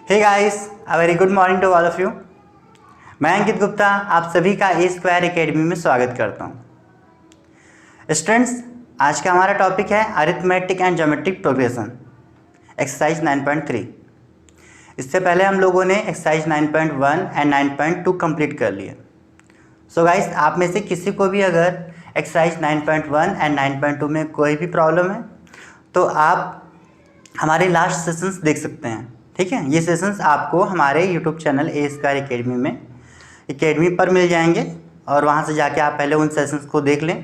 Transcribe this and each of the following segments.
Hey guys, a very good morning to all of you. मैं अंकित गुप्ता आप सभी का ए स्क्वायर एकेडमी में स्वागत करता हूं। स्टूडेंट्स, आज का हमारा टॉपिक है arithmetic and geometric progression, exercise 9.3। इससे पहले हम लोगों ने एक्सरसाइज 9.1 एंड 9.2 कंप्लीट कर लिए। सो गाइस, आप में से किसी को भी अगर एक्सरसाइज 9.1 एंड 9.2 में कोई भी प्रॉब्लम है तो आप हमारे लास्ट सेशंस देख सकते हैं। ठीक है, ये सेशंस आपको हमारे यूट्यूब चैनल ए स्क्वायर एकेडमी पर मिल जाएंगे और वहाँ से जाके आप पहले उन सेशंस को देख लें,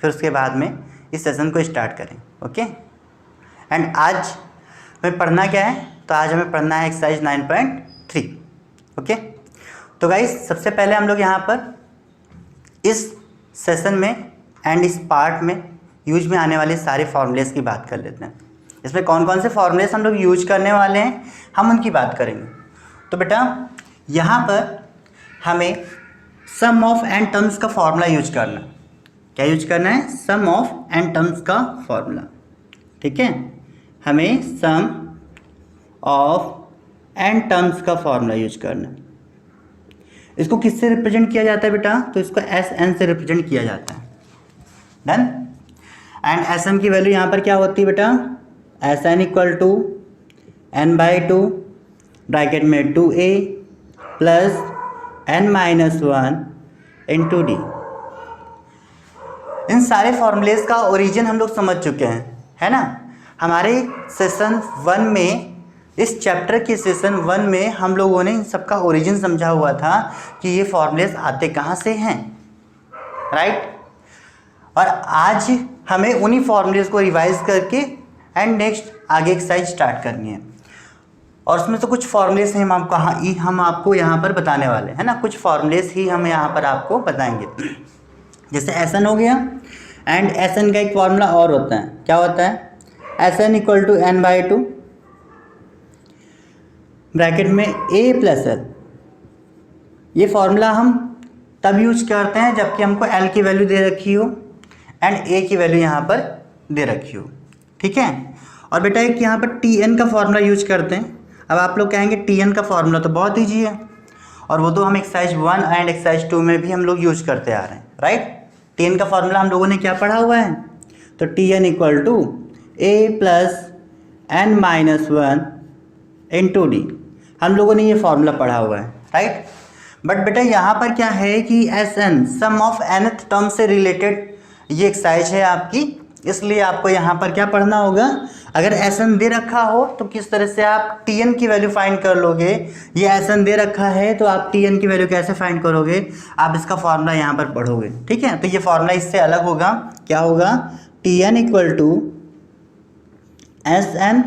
फिर उसके बाद में इस सेशन को स्टार्ट करें। ओके, एंड आज हमें पढ़ना क्या है? तो आज हमें पढ़ना है एक्सरसाइज 9.3। ओके, तो गाइस सबसे पहले हम लोग यहाँ पर इस सेशन में एंड इस पार्ट में यूज में आने वाले सारे फॉर्मूलेस की बात कर लेते हैं। इसमें कौन कौन से फॉर्मूलेस हम लोग यूज करने वाले हैं, हम उनकी बात करेंगे। तो बेटा यहाँ पर हमें सम ऑफ एंड टर्म्स का फॉर्मूला यूज करना है। क्या यूज करना है? सम ऑफ एंड टर्म्स का फॉर्मूला। ठीक है, हमें सम ऑफ एंड टर्म्स का फॉर्मूला यूज करना है। इसको किससे रिप्रेजेंट किया जाता है बेटा? तो इसको एस एन से रिप्रेजेंट किया जाता है। डन। एंड एस एन की वैल्यू यहाँ पर क्या होती है बेटा? S N equal to N by two bracket में 2a plus n minus 1 into d. इन सारे फॉर्मूलेस का ओरिजिन हम लोग समझ चुके हैं, है ना। हमारे सेशन 1 में, इस चैप्टर के सेशन 1 में हम लोगों ने इन सबका ओरिजिन समझा हुआ था कि ये फॉर्मूलेस आते कहाँ से हैं, राइट। और आज हमें उन्हीं फॉर्मूलेस को रिवाइज करके एंड नेक्स्ट आगे एक्सरसाइज स्टार्ट करनी है। और उसमें से कुछ फॉर्मूलेस हम आपको यहाँ पर बताने वाले हैं ना। कुछ फॉर्मूलेस ही हम यहाँ पर आपको बताएंगे। जैसे एस एन हो गया, एंड एस एन का एक फॉर्मूला और होता है। क्या होता है? S N equal to N by two bracket में ए प्लस एल। ये फॉर्मूला हम तब यूज करते हैं जबकि हमको एल की वैल्यू दे रखी हो एंड ए की वैल्यू यहाँ पर दे रखी हो। ठीक है, और बेटा एक यहाँ पर टी एन का फॉर्मूला यूज करते हैं। अब आप लोग कहेंगे टी एन का फॉर्मूला तो बहुत ईजी है, और वो तो हम एक्सरसाइज 1 एंड एक्सरसाइज 2 में भी हम लोग यूज करते आ रहे हैं, राइट। टी एन का फॉर्मूला हम लोगों ने क्या पढ़ा हुआ है? तो T N equal to A plus N minus 1 into D. हम लोगों ने ये फॉर्मूला पढ़ा हुआ है, राइट। बट बेटा यहाँ पर क्या है कि S N sum of nth term से रिलेटेड ये एक्सरसाइज है आपकी, इसलिए आपको यहाँ पर क्या पढ़ना होगा? अगर एस एन दे रखा हो तो किस तरह से आप टी एन की वैल्यू फाइंड कर लोगे। ये एस एन दे रखा है तो आप टी एन की वैल्यू कैसे फाइंड करोगे? आप इसका फॉर्मूला यहाँ पर पढ़ोगे। ठीक है, तो ये फॉर्मूला इससे अलग होगा। क्या होगा? T N equal to S N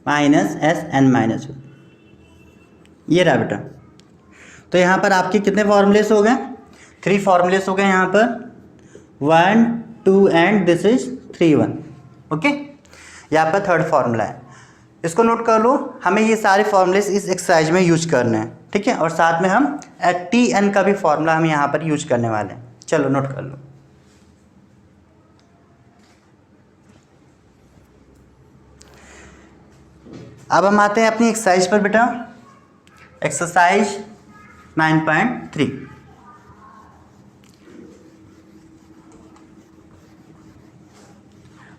minus S N minus 1। ये रहा बेटा। तो यहाँ पर आपके कितने फॉर्मूलेस हो गए? 3 फॉर्मूलेस हो गए यहाँ पर, 1 2 एंड दिस इज 3 1। ओके, यहाँ पर थर्ड फार्मूला है, इसको नोट कर लो। हमें ये सारे फॉर्मूलेस इस एक्सरसाइज में यूज करने हैं। ठीक है, और साथ में हम टी एन का भी फॉर्मूला हम यहाँ पर यूज करने वाले हैं। चलो नोट कर लो। अब हम आते हैं अपनी एक्सरसाइज पर बेटा, एक्सरसाइज 9.3।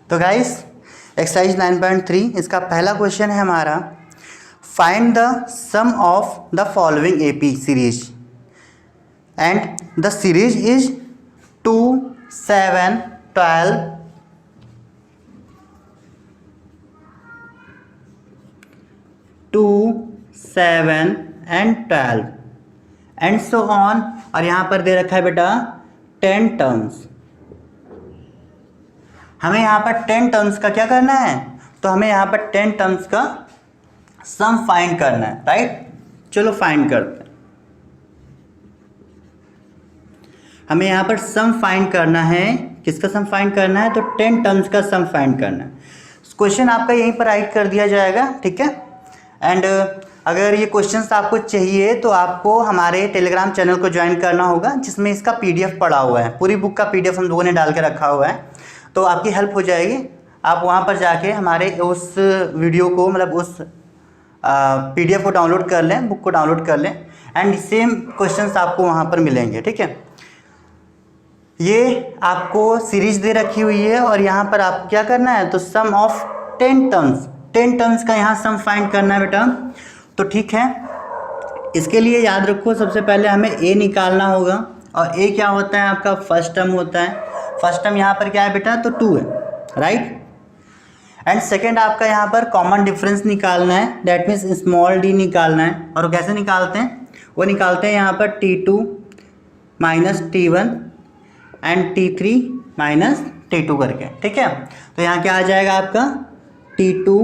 तो गाइस एक्सरसाइज 9.3 इसका पहला क्वेश्चन है हमारा, find the sum of the following AP series and the series is 2 7 12 2 7 and 12 and so on. और यहाँ पर दे रखा है बेटा 10 टर्म्स। हमें यहाँ पर 10 टर्म्स का क्या करना है? तो हमें यहाँ पर 10 टर्म्स का सम फाइंड करना है, राइट। चलो फाइंड करते हैं। हमें यहाँ पर सम फाइंड करना है। किसका सम फाइंड करना है? तो 10 टर्म्स का सम फाइंड करना है। क्वेश्चन आपका यहीं पर राइट कर दिया जाएगा। ठीक है, एंड अगर ये क्वेश्चंस आपको चाहिए तो आपको हमारे टेलीग्राम चैनल को ज्वाइन करना होगा, जिसमें इसका पीडीएफ पड़ा हुआ है। पूरी बुक का पीडीएफ हम लोगों ने डाल के रखा हुआ है, तो आपकी हेल्प हो जाएगी। आप वहाँ पर जाके हमारे उस वीडियो को, मतलब उस PDF को डाउनलोड कर लें, बुक को डाउनलोड कर लें एंड सेम क्वेश्चंस आपको वहाँ पर मिलेंगे। ठीक है, ये आपको सीरीज दे रखी हुई है और यहाँ पर आपको क्या करना है, तो सम ऑफ 10 टर्म्स का यहाँ सम फाइंड करना है बेटा। तो ठीक है, इसके लिए याद रखो सबसे पहले हमें a निकालना होगा और a क्या होता है आपका फर्स्ट टर्म होता है। फर्स्ट टर्म यहाँ पर क्या है बेटा, तो 2 है, राइट। एंड सेकेंड आपका यहाँ पर कॉमन डिफरेंस निकालना है, दैट मीन्स स्मॉल d निकालना है। और वो कैसे निकालते हैं, वो निकालते हैं यहाँ पर T2 minus T1 and T3 minus T2 करके। ठीक है, तो यहाँ क्या आ जाएगा आपका T2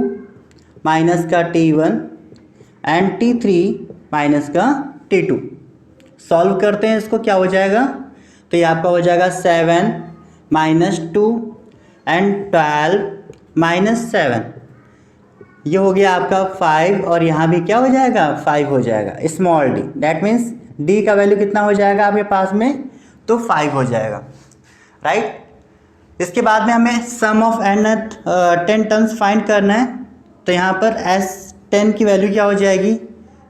माइनस का T1 एंड T3 माइनस का T2। सॉल्व करते हैं इसको, क्या हो जाएगा, तो ये आपका हो जाएगा 7 माइनस 2 एंड 12 माइनस 7, ये हो गया आपका 5 और यहाँ भी क्या हो जाएगा 5 हो जाएगा, small d। That means d का वैल्यू कितना हो जाएगा आपके पास में, तो 5 हो जाएगा, राइट। इसके बाद में हमें सम ऑफ nth 10 टर्म्स फाइंड करना है। तो यहाँ पर S10 की वैल्यू क्या हो जाएगी,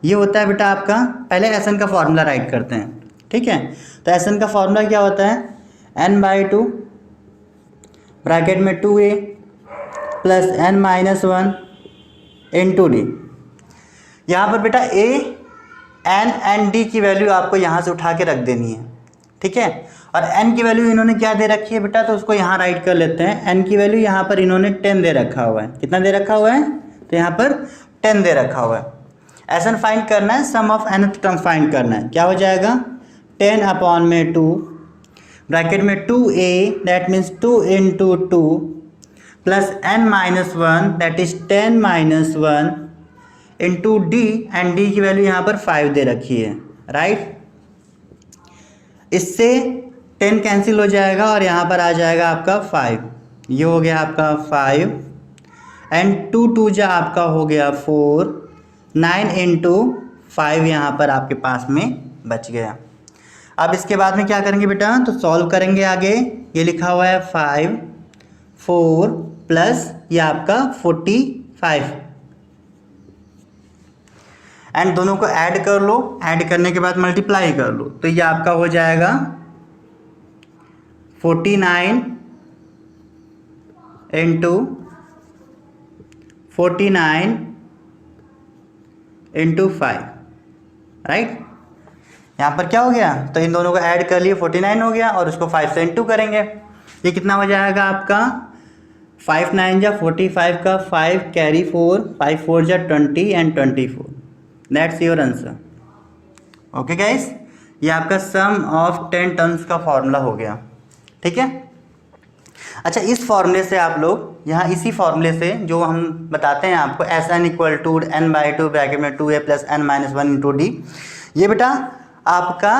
ये होता है बेटा आपका, पहले Sn का फॉर्मूला राइट करते हैं। ठीक है, तो Sn का फॉर्मूला क्या होता है, n/2 ब्रैकेट में 2a plus n minus 1 into D. यहाँ पर बेटा a, n एंड d की वैल्यू आपको यहाँ से उठा के रख देनी है। ठीक है, और n की वैल्यू इन्होंने क्या दे रखी है बेटा, तो उसको यहाँ राइट कर लेते हैं। n की वैल्यू यहाँ पर इन्होंने 10 दे रखा हुआ है, कितना दे रखा हुआ है, तो यहाँ पर 10 दे रखा हुआ है। Sn फाइंड करना है, सम ऑफ nth टर्म फाइंड करना है, क्या हो जाएगा 10/2 ब्रैकेट में 2a that means 2 into 2 plus n minus 1 that is 10 minus 1 into d and d की वैल्यू यहाँ पर 5 दे रखी है, राइट। इससे 10 कैंसिल हो जाएगा और यहाँ पर आ जाएगा आपका 5, ये हो गया आपका 5 एंड 2 2 जा आपका हो गया 4, 9 इंटू 5 यहाँ पर आपके पास में बच गया। अब इसके बाद में क्या करेंगे बेटा, तो सॉल्व करेंगे आगे। ये लिखा हुआ है 5 4 प्लस ये आपका 45 एंड दोनों को ऐड कर लो, ऐड करने के बाद मल्टीप्लाई कर लो, तो ये आपका हो जाएगा 49 इंटू 49 इंटू 5, राइट। यहाँ पर क्या हो गया, तो इन दोनों को ऐड कर लिए 49 हो गया और उसको 5 से इंटू करेंगे, ये कितना हो जाएगा आपका 5 9 जा 45 का 5 कैरी 4, 5 4 जा 20 and 24, that's your answer. Okay guys, ये आपका सम ऑफ 10 टर्म्स का फॉर्मूला हो गया। ठीक है, अच्छा इस फॉर्मूले से आप लोग यहाँ इसी फॉर्मूले से जो हम बताते हैं आपको Sn equal to n/2 bracket में 2a plus n minus 1 into D, ये बेटा आपका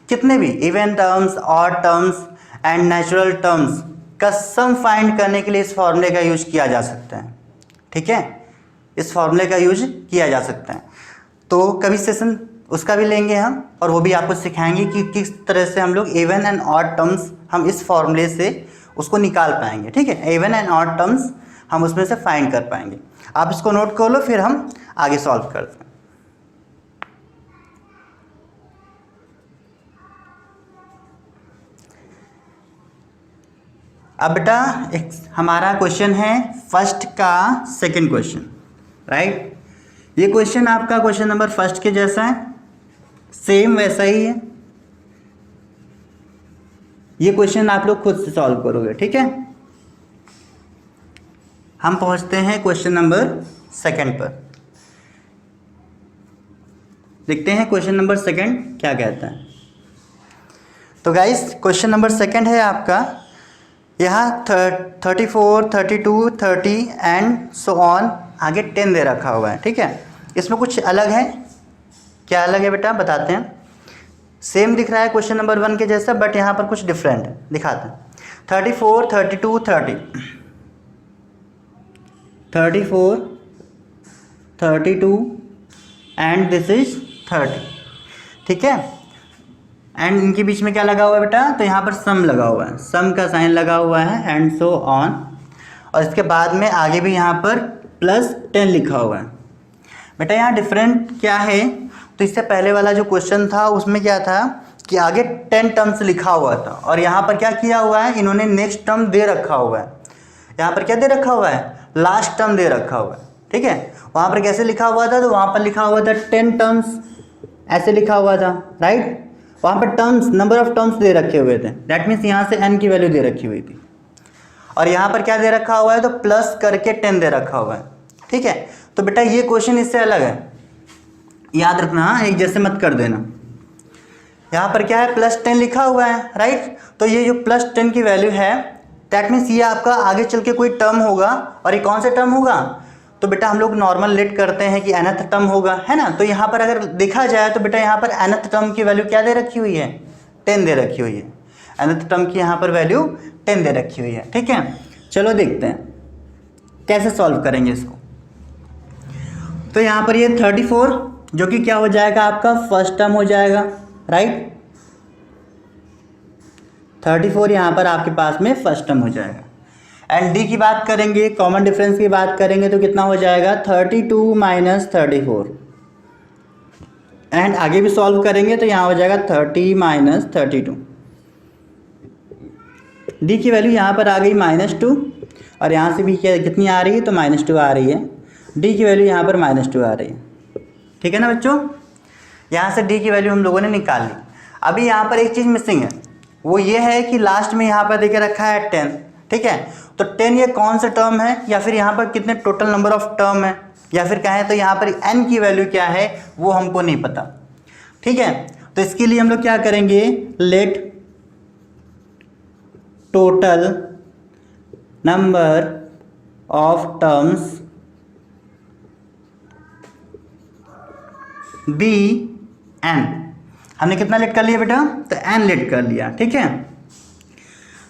कितने भी even terms, odd terms and natural terms का सम फाइंड करने के लिए इस फॉर्मूले का यूज किया जा सकता है। ठीक है, इस फॉर्मूले का यूज किया जा सकता है। तो कभी सेशन उसका भी लेंगे हम और वो भी आपको सिखाएंगे कि किस तरह से हम लोग इवन एंड ऑड टर्म्स हम इस फॉर्मूले से उसको निकाल पाएंगे। ठीक है, इवन एंड ऑड टर्म्स हम उसमें से फाइंड कर पाएंगे। आप इसको नोट कर लो, फिर हम आगे सॉल्व करते हैं। अब बेटा एक हमारा क्वेश्चन है फर्स्ट का सेकंड क्वेश्चन, राइट। ये क्वेश्चन आपका क्वेश्चन नंबर फर्स्ट के जैसा है, सेम वैसा ही है। ये क्वेश्चन आप लोग खुद से सॉल्व करोगे। ठीक है, हम पहुंचते हैं क्वेश्चन नंबर सेकंड पर। देखते हैं क्वेश्चन नंबर सेकंड क्या कहता है। तो गाइस क्वेश्चन नंबर सेकंड है आपका, यहाँ 34 32 30 एंड सो ऑन आगे 10 दे रखा हुआ है। ठीक है, इसमें कुछ अलग है, क्या अलग है बेटा बताते हैं। सेम दिख रहा है क्वेश्चन नंबर 1 के जैसा, बट यहाँ पर कुछ डिफरेंट है, दिखाते हैं। 34 32 30 34 32 एंड दिस इज 30। ठीक है, एंड इनके बीच में क्या लगा हुआ है बेटा, तो यहाँ पर सम लगा हुआ है, सम का साइन लगा हुआ है एंड सो ऑन। और इसके बाद में आगे भी यहाँ पर +10 लिखा हुआ है। बेटा यहाँ डिफरेंट क्या है, तो इससे पहले वाला जो क्वेश्चन था उसमें क्या था कि आगे 10 टर्म्स लिखा हुआ था और यहाँ पर क्या किया हुआ है, इन्होंने नेक्स्ट टर्म दे रखा हुआ है। यहाँ पर क्या दे रखा हुआ है, लास्ट टर्म दे रखा हुआ है, ठीक है। वहाँ पर कैसे लिखा हुआ था, तो वहाँ पर लिखा हुआ था 10 टर्म्स, ऐसे लिखा हुआ था, राइट। वहाँ पर टर्म्स, नंबर ऑफ टर्म्स दे रखे हुए थे, दैट मीन्स यहाँ से n की वैल्यू दे रखी हुई थी। और यहाँ पर क्या दे रखा हुआ है, तो प्लस करके 10 दे रखा हुआ है, ठीक है। तो बेटा ये क्वेश्चन इससे अलग है, याद रखना, एक जैसे मत कर देना। यहाँ पर क्या है, +10 लिखा हुआ है, राइट। तो ये जो +10 की वैल्यू है, दैट मीन्स ये आपका आगे चल के कोई टर्म होगा। और ये कौन सा टर्म होगा, तो बेटा हम लोग नॉर्मल लेट करते हैं कि nth टर्म होगा, है ना। तो यहाँ पर अगर देखा जाए तो बेटा यहाँ पर nth टर्म की वैल्यू क्या दे रखी हुई है, 10 दे रखी हुई है। nth टर्म की यहाँ पर वैल्यू 10 दे रखी हुई है, ठीक है। चलो देखते हैं कैसे सॉल्व करेंगे इसको। तो यहाँ पर ये 34 जो कि क्या हो जाएगा, आपका फर्स्ट टर्म हो जाएगा, राइट। 34 यहाँ पर आपके पास में फर्स्ट टर्म हो जाएगा। एंड डी की बात करेंगे, कॉमन डिफरेंस की बात करेंगे, तो कितना हो जाएगा, 32 माइनस 34। एंड आगे भी सॉल्व करेंगे तो यहाँ हो जाएगा 30 माइनस 32। डी की वैल्यू यहाँ पर आ गई -2 और यहाँ से भी क्या कितनी आ रही है, तो -2 आ रही है। डी की वैल्यू यहाँ पर -2 आ रही है, ठीक है ना बच्चों। यहाँ से डी की वैल्यू हम लोगों ने निकाल ली। अभी यहाँ पर एक चीज़ मिसिंग है, वो ये है कि लास्ट में यहाँ पर देके रखा है 10, ठीक है। तो 10 ये कौन सा टर्म है, या फिर यहाँ पर कितने टोटल नंबर ऑफ टर्म है, या फिर कहें तो यहाँ पर n की वैल्यू क्या है वो हमको नहीं पता, ठीक है। तो इसके लिए हम लोग क्या करेंगे, let total number of terms be n। हमने कितना लेट कर लिया बेटा, तो n लेट कर लिया, ठीक है।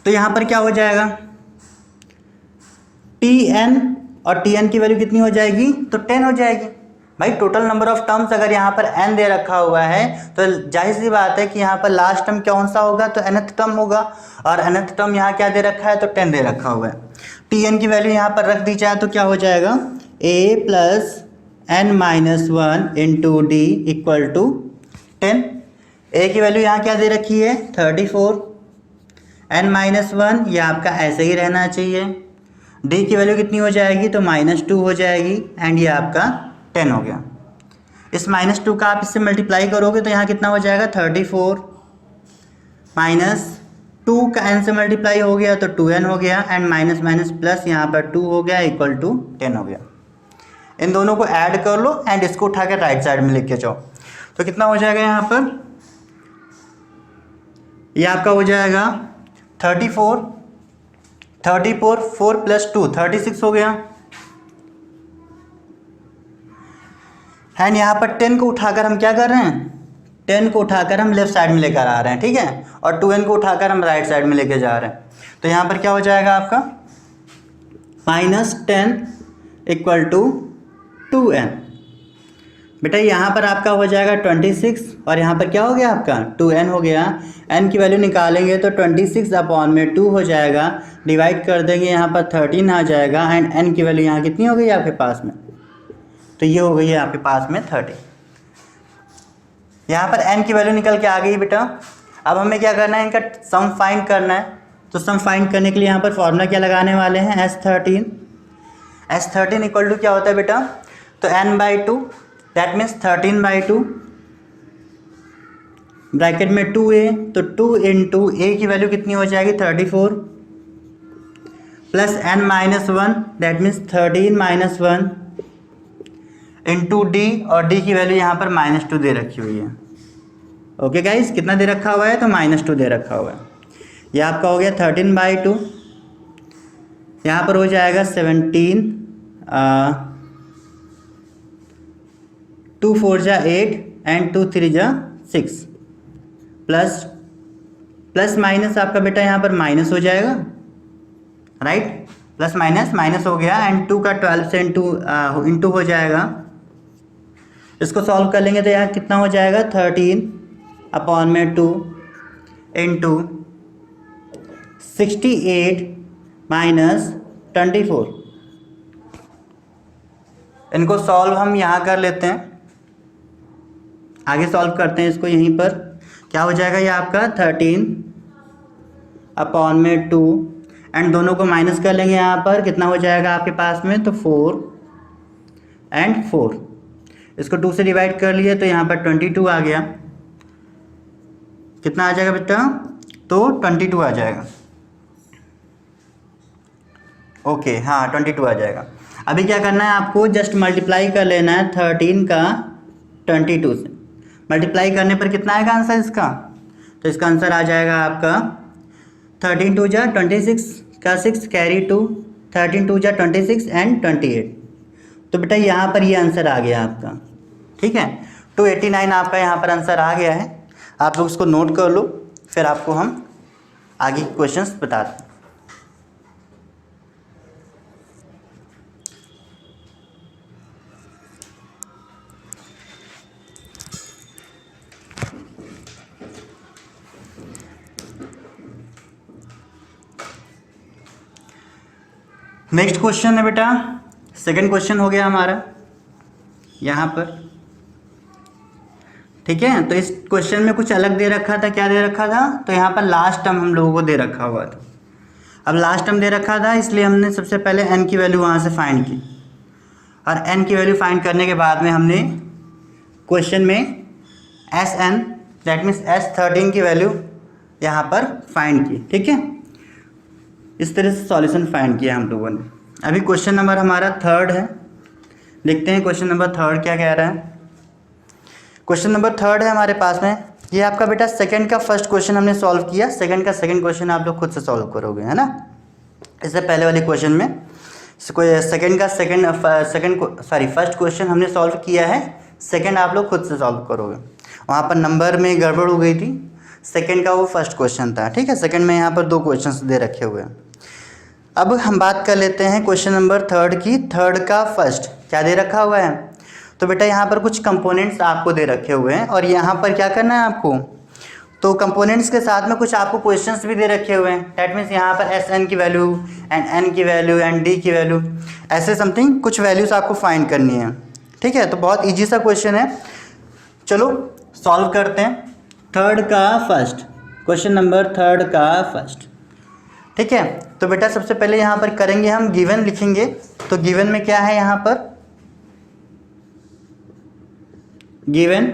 तो यहाँ पर क्या हो जाएगा, tn, और tn की वैल्यू कितनी हो जाएगी, तो 10 हो जाएगी। भाई टोटल नंबर ऑफ टर्म्स अगर यहाँ पर n दे रखा हुआ है तो जाहिर सी बात है कि यहाँ पर लास्ट टर्म कौन सा होगा, तो nth टर्म होगा। और nth टर्म यहाँ क्या दे रखा है, तो 10 दे रखा हुआ है। tn की वैल्यू यहाँ पर रख दी जाए तो क्या हो जाएगा, a plus n-1 into D equal to 10। a की वैल्यू यहाँ क्या दे रखी है, 34, n-1 ये आपका ऐसे ही रहना चाहिए। d की वैल्यू कितनी हो जाएगी, तो -2 हो जाएगी। एंड ये आपका 10 हो गया। इस -2 का आप इससे मल्टीप्लाई करोगे तो यहाँ कितना हो जाएगा, 34 -2 का n से मल्टीप्लाई हो गया तो 2n हो गया। एंड माइनस माइनस प्लस यहाँ पर 2 हो गया इक्वल टू 10 हो गया। इन दोनों को ऐड कर लो एंड इसको उठा के राइट साइड में लेके जाओ तो कितना हो जाएगा, यहाँ पर ये आपका हो जाएगा 34 4 + 2 36 हो गया। एंड यहाँ पर 10 को उठाकर हम क्या कर रहे हैं, 10 को उठाकर हम लेफ्ट साइड में लेकर आ रहे हैं, ठीक है। और 2n को उठाकर हम राइट साइड में लेके जा रहे हैं। तो यहाँ पर क्या हो जाएगा आपका, -10 इक्वल टू 2n। बेटा यहाँ पर आपका हो जाएगा 26 और यहाँ पर क्या हो गया आपका 2n हो गया। n की वैल्यू निकालेंगे तो 26/2 हो जाएगा, डिवाइड कर देंगे यहाँ पर 13 आ जाएगा। एंड n की वैल्यू यहाँ कितनी हो गई आपके पास में, तो ये हो गई है आपके पास में 30। यहाँ पर n की वैल्यू निकल के आ गई बेटा। अब हमें क्या करना है, इनका सम फाइंड करना है। तो सम फाइंड करने के लिए यहाँ पर फॉर्मूला क्या लगाने वाले हैं, S13 इक्वल टू क्या होता है बेटा, तो n/2 दैट मीन्स 13/2 ब्रैकेट में 2a, तो 2 इंटू a की वैल्यू कितनी हो जाएगी 34 plus n-1 that means 13 - 1 into D, और डी की वैल्यू यहाँ पर -2 दे रखी हुई है। ओके गाइस, कितना दे रखा हुआ है, तो -2 दे रखा हुआ है। यह आपका हो गया 13/2, यहाँ पर हो जाएगा 17 2 4 जा 8 एंड 2 3 जा 6 प्लस माइनस आपका बेटा यहाँ पर माइनस हो जाएगा, राइट। प्लस माइनस माइनस हो गया एंड 2 का 12 से इंटू हो जाएगा। इसको सॉल्व कर लेंगे तो यहाँ कितना हो जाएगा 13/2 इंटू 68 - 24। इनको सॉल्व हम यहाँ कर लेते हैं, आगे सॉल्व करते हैं इसको। यहीं पर क्या हो जाएगा, ये आपका 13/2 एंड दोनों को माइनस कर लेंगे। यहाँ पर कितना हो जाएगा आपके पास में, तो 4 एंड 4, इसको 2 से डिवाइड कर लिए तो यहाँ पर 22 आ गया। कितना आ जाएगा बेटा, तो 22 आ जाएगा। ओके हाँ 22 आ जाएगा। अभी क्या करना है आपको, जस्ट मल्टीप्लाई कर लेना है 13 का 22 से। मल्टीप्लाई करने पर कितना आएगा आंसर इसका, तो इसका आंसर आ जाएगा आपका 13 2 जा 26 का 6 कैरी 2, 13 2 जा 26 एंड 28। तो बेटा यहाँ पर ये आंसर आ गया आपका, ठीक है। 289 आपका यहाँ पर आंसर आ गया है। आप लोग इसको नोट कर लो, फिर आपको हम आगे क्वेश्चंस बताते हैं। नेक्स्ट क्वेश्चन है बेटा, सेकंड क्वेश्चन हो गया हमारा यहाँ पर, ठीक है। तो इस क्वेश्चन में कुछ अलग दे रखा था, क्या दे रखा था, तो यहाँ पर लास्ट टर्म हम लोगों को दे रखा हुआ था। अब लास्ट टर्म दे रखा था इसलिए हमने सबसे पहले n की वैल्यू वहाँ से फाइंड की, और n की वैल्यू फाइंड करने के बाद में हमने क्वेश्चन में Sn दैट मीन्स S13 की वैल्यू यहाँ पर फाइंड की, ठीक है। इस तरह से सॉल्यूशन फाइंड किया हम लोगों ने। अभी क्वेश्चन नंबर हमारा थर्ड है, देखते हैं क्वेश्चन नंबर थर्ड क्या कह रहा है। क्वेश्चन नंबर थर्ड है हमारे पास में, ये आपका बेटा सेकंड का फर्स्ट क्वेश्चन हमने सॉल्व किया, सेकंड का सेकंड क्वेश्चन आप लोग खुद से सॉल्व करोगे, है ना। इससे पहले वाले क्वेश्चन में फर्स्ट क्वेश्चन हमने सॉल्व किया है, सेकंड आप लोग खुद से सॉल्व करोगे। वहाँ पर नंबर में गड़बड़ हो गई थी, सेकंड का वो फर्स्ट क्वेश्चन था, ठीक है। सेकंड में यहाँ पर 2 क्वेश्चन दे रखे हुए हैं। अब हम बात कर लेते हैं क्वेश्चन नंबर थर्ड की। थर्ड का फर्स्ट क्या दे रखा हुआ है, तो बेटा यहाँ पर कुछ कंपोनेंट्स आपको दे रखे हुए हैं, और यहाँ पर क्या करना है आपको, तो कंपोनेंट्स के साथ में कुछ आपको क्वेश्चंस भी दे रखे हुए हैं। दैट मीन्स यहाँ पर Sn की वैल्यू एंड n की वैल्यू एंड d की वैल्यू, ऐसे समथिंग कुछ वैल्यूज़ आपको फाइंड करनी है, ठीक है। तो बहुत ईजी सा क्वेश्चन है, चलो सॉल्व करते हैं। थर्ड का फर्स्ट, क्वेश्चन नंबर थर्ड का फर्स्ट, ठीक है। तो बेटा सबसे पहले यहाँ पर करेंगे हम गिवन लिखेंगे। तो गिवन में क्या है, यहाँ पर गिवन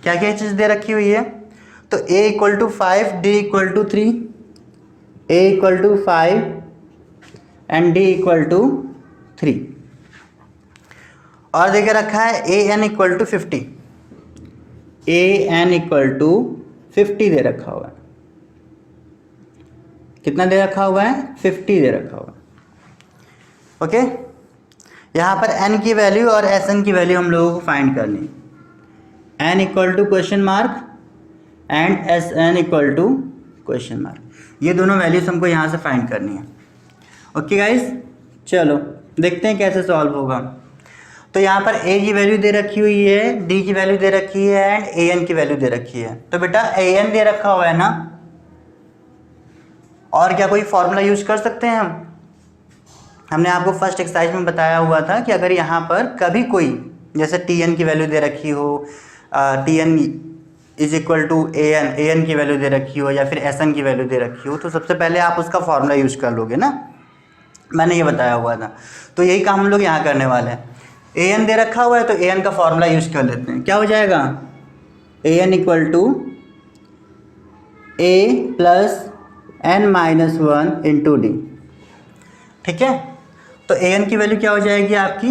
क्या क्या चीज़ दे रखी हुई है, तो a = 5, d = 3, a = 5 and d = 3, और देके रखा है an = 50, an = 50 दे रखा हुआ है। कितना दे रखा हुआ है, 50 दे रखा हुआ है, ओके। यहाँ पर n की वैल्यू और Sn की वैल्यू हम लोगों को फाइंड करनी है। n = question mark and Sn = question mark, ये दोनों वैल्यूज हमको यहाँ से फाइंड करनी है, ओके गाइस। चलो देखते हैं कैसे सॉल्व होगा। तो यहाँ पर a की वैल्यू दे रखी हुई है, d की वैल्यू दे रखी है एंड an की वैल्यू दे रखी है। तो बेटा an दे रखा हुआ है ना, और क्या कोई फॉर्मूला यूज कर सकते हैं हम। हमने आपको फर्स्ट एक्सरसाइज में बताया हुआ था कि अगर यहाँ पर कभी कोई जैसे Tn की वैल्यू दे रखी हो, Tn = an की वैल्यू दे रखी हो, या फिर Sn की वैल्यू दे रखी हो, तो सबसे पहले आप उसका फॉर्मूला यूज कर लोगे ना, मैंने ये बताया हुआ था। तो यही काम हम लोग यहाँ करने वाले हैं। an दे रखा हुआ है तो an का फॉर्मूला यूज कर लेते हैं। क्या हो जाएगा, an = a + n - 1 × d, ठीक है। तो an की वैल्यू क्या हो जाएगी आपकी,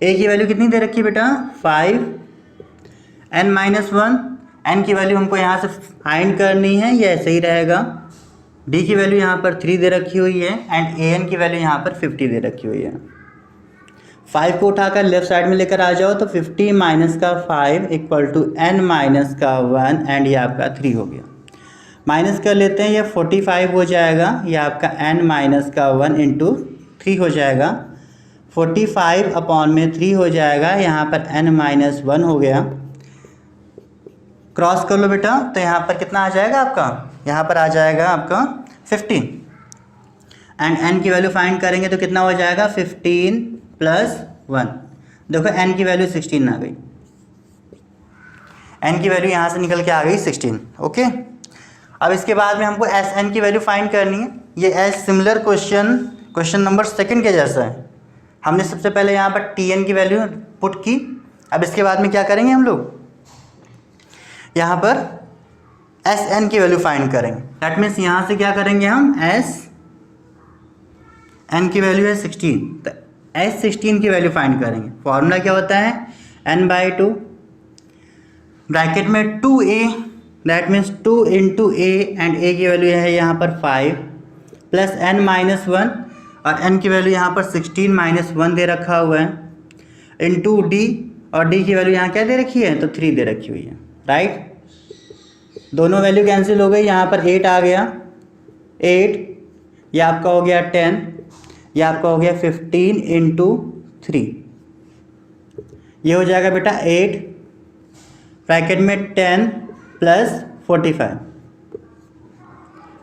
a की वैल्यू कितनी दे रखी है बेटा, 5, n - 1, n की वैल्यू हमको यहाँ से फाइंड करनी है, ये ऐसे ही रहेगा। d की वैल्यू यहाँ पर 3 दे रखी हुई है एंड an की वैल्यू यहाँ पर 50 दे रखी हुई है। 5 को उठाकर लेफ्ट साइड में लेकर आ जाओ, तो 50 - 5 = n - 1 एंड ये आपका 3 हो गया। माइनस कर लेते हैं, ये 45 हो जाएगा, ये आपका n - 1 × 3 हो जाएगा। 45/3 हो जाएगा, यहाँ पर n - 1 हो गया। क्रॉस कर लो बेटा, तो यहाँ पर कितना आ जाएगा आपका, यहाँ पर आ जाएगा आपका 15 एंड n की वैल्यू फाइंड करेंगे तो कितना हो जाएगा, 15 प्लस 1। देखो n की वैल्यू 16 आ गई, n की वैल्यू यहाँ से निकल के आ गई 16। ओके, अब इसके बाद में हमको एस एन की वैल्यू फाइंड करनी है। ये एज सिमिलर क्वेश्चन नंबर 2 के जैसा है। हमने सबसे पहले यहाँ पर टी एन की वैल्यू पुट की। अब इसके बाद में क्या करेंगे हम लोग, यहाँ पर एस एन की वैल्यू फाइंड करेंगे। दैट मीन्स यहाँ से क्या करेंगे हम, एस एन की वैल्यू है 16, तो एस 16 की वैल्यू फाइंड करेंगे। फॉर्मूला क्या होता है, n/2 ब्रैकेट में 2a, that means 2 into A, and a की वैल्यू है यहाँ पर 5 प्लस n-1, और n की वैल्यू यहाँ पर 16 -1 दे रखा हुआ है, इंटू d, और d की वैल्यू यहाँ क्या दे रखी है, तो 3 दे रखी हुई है। राइट, दोनों वैल्यू कैंसिल हो गई, यहाँ पर 8 आ गया, 8, ये आपका हो गया 10, ये आपका हो गया 15 इंटू 3, ये हो जाएगा बेटा 8 ब्रैकेट में 10 प्लस 45,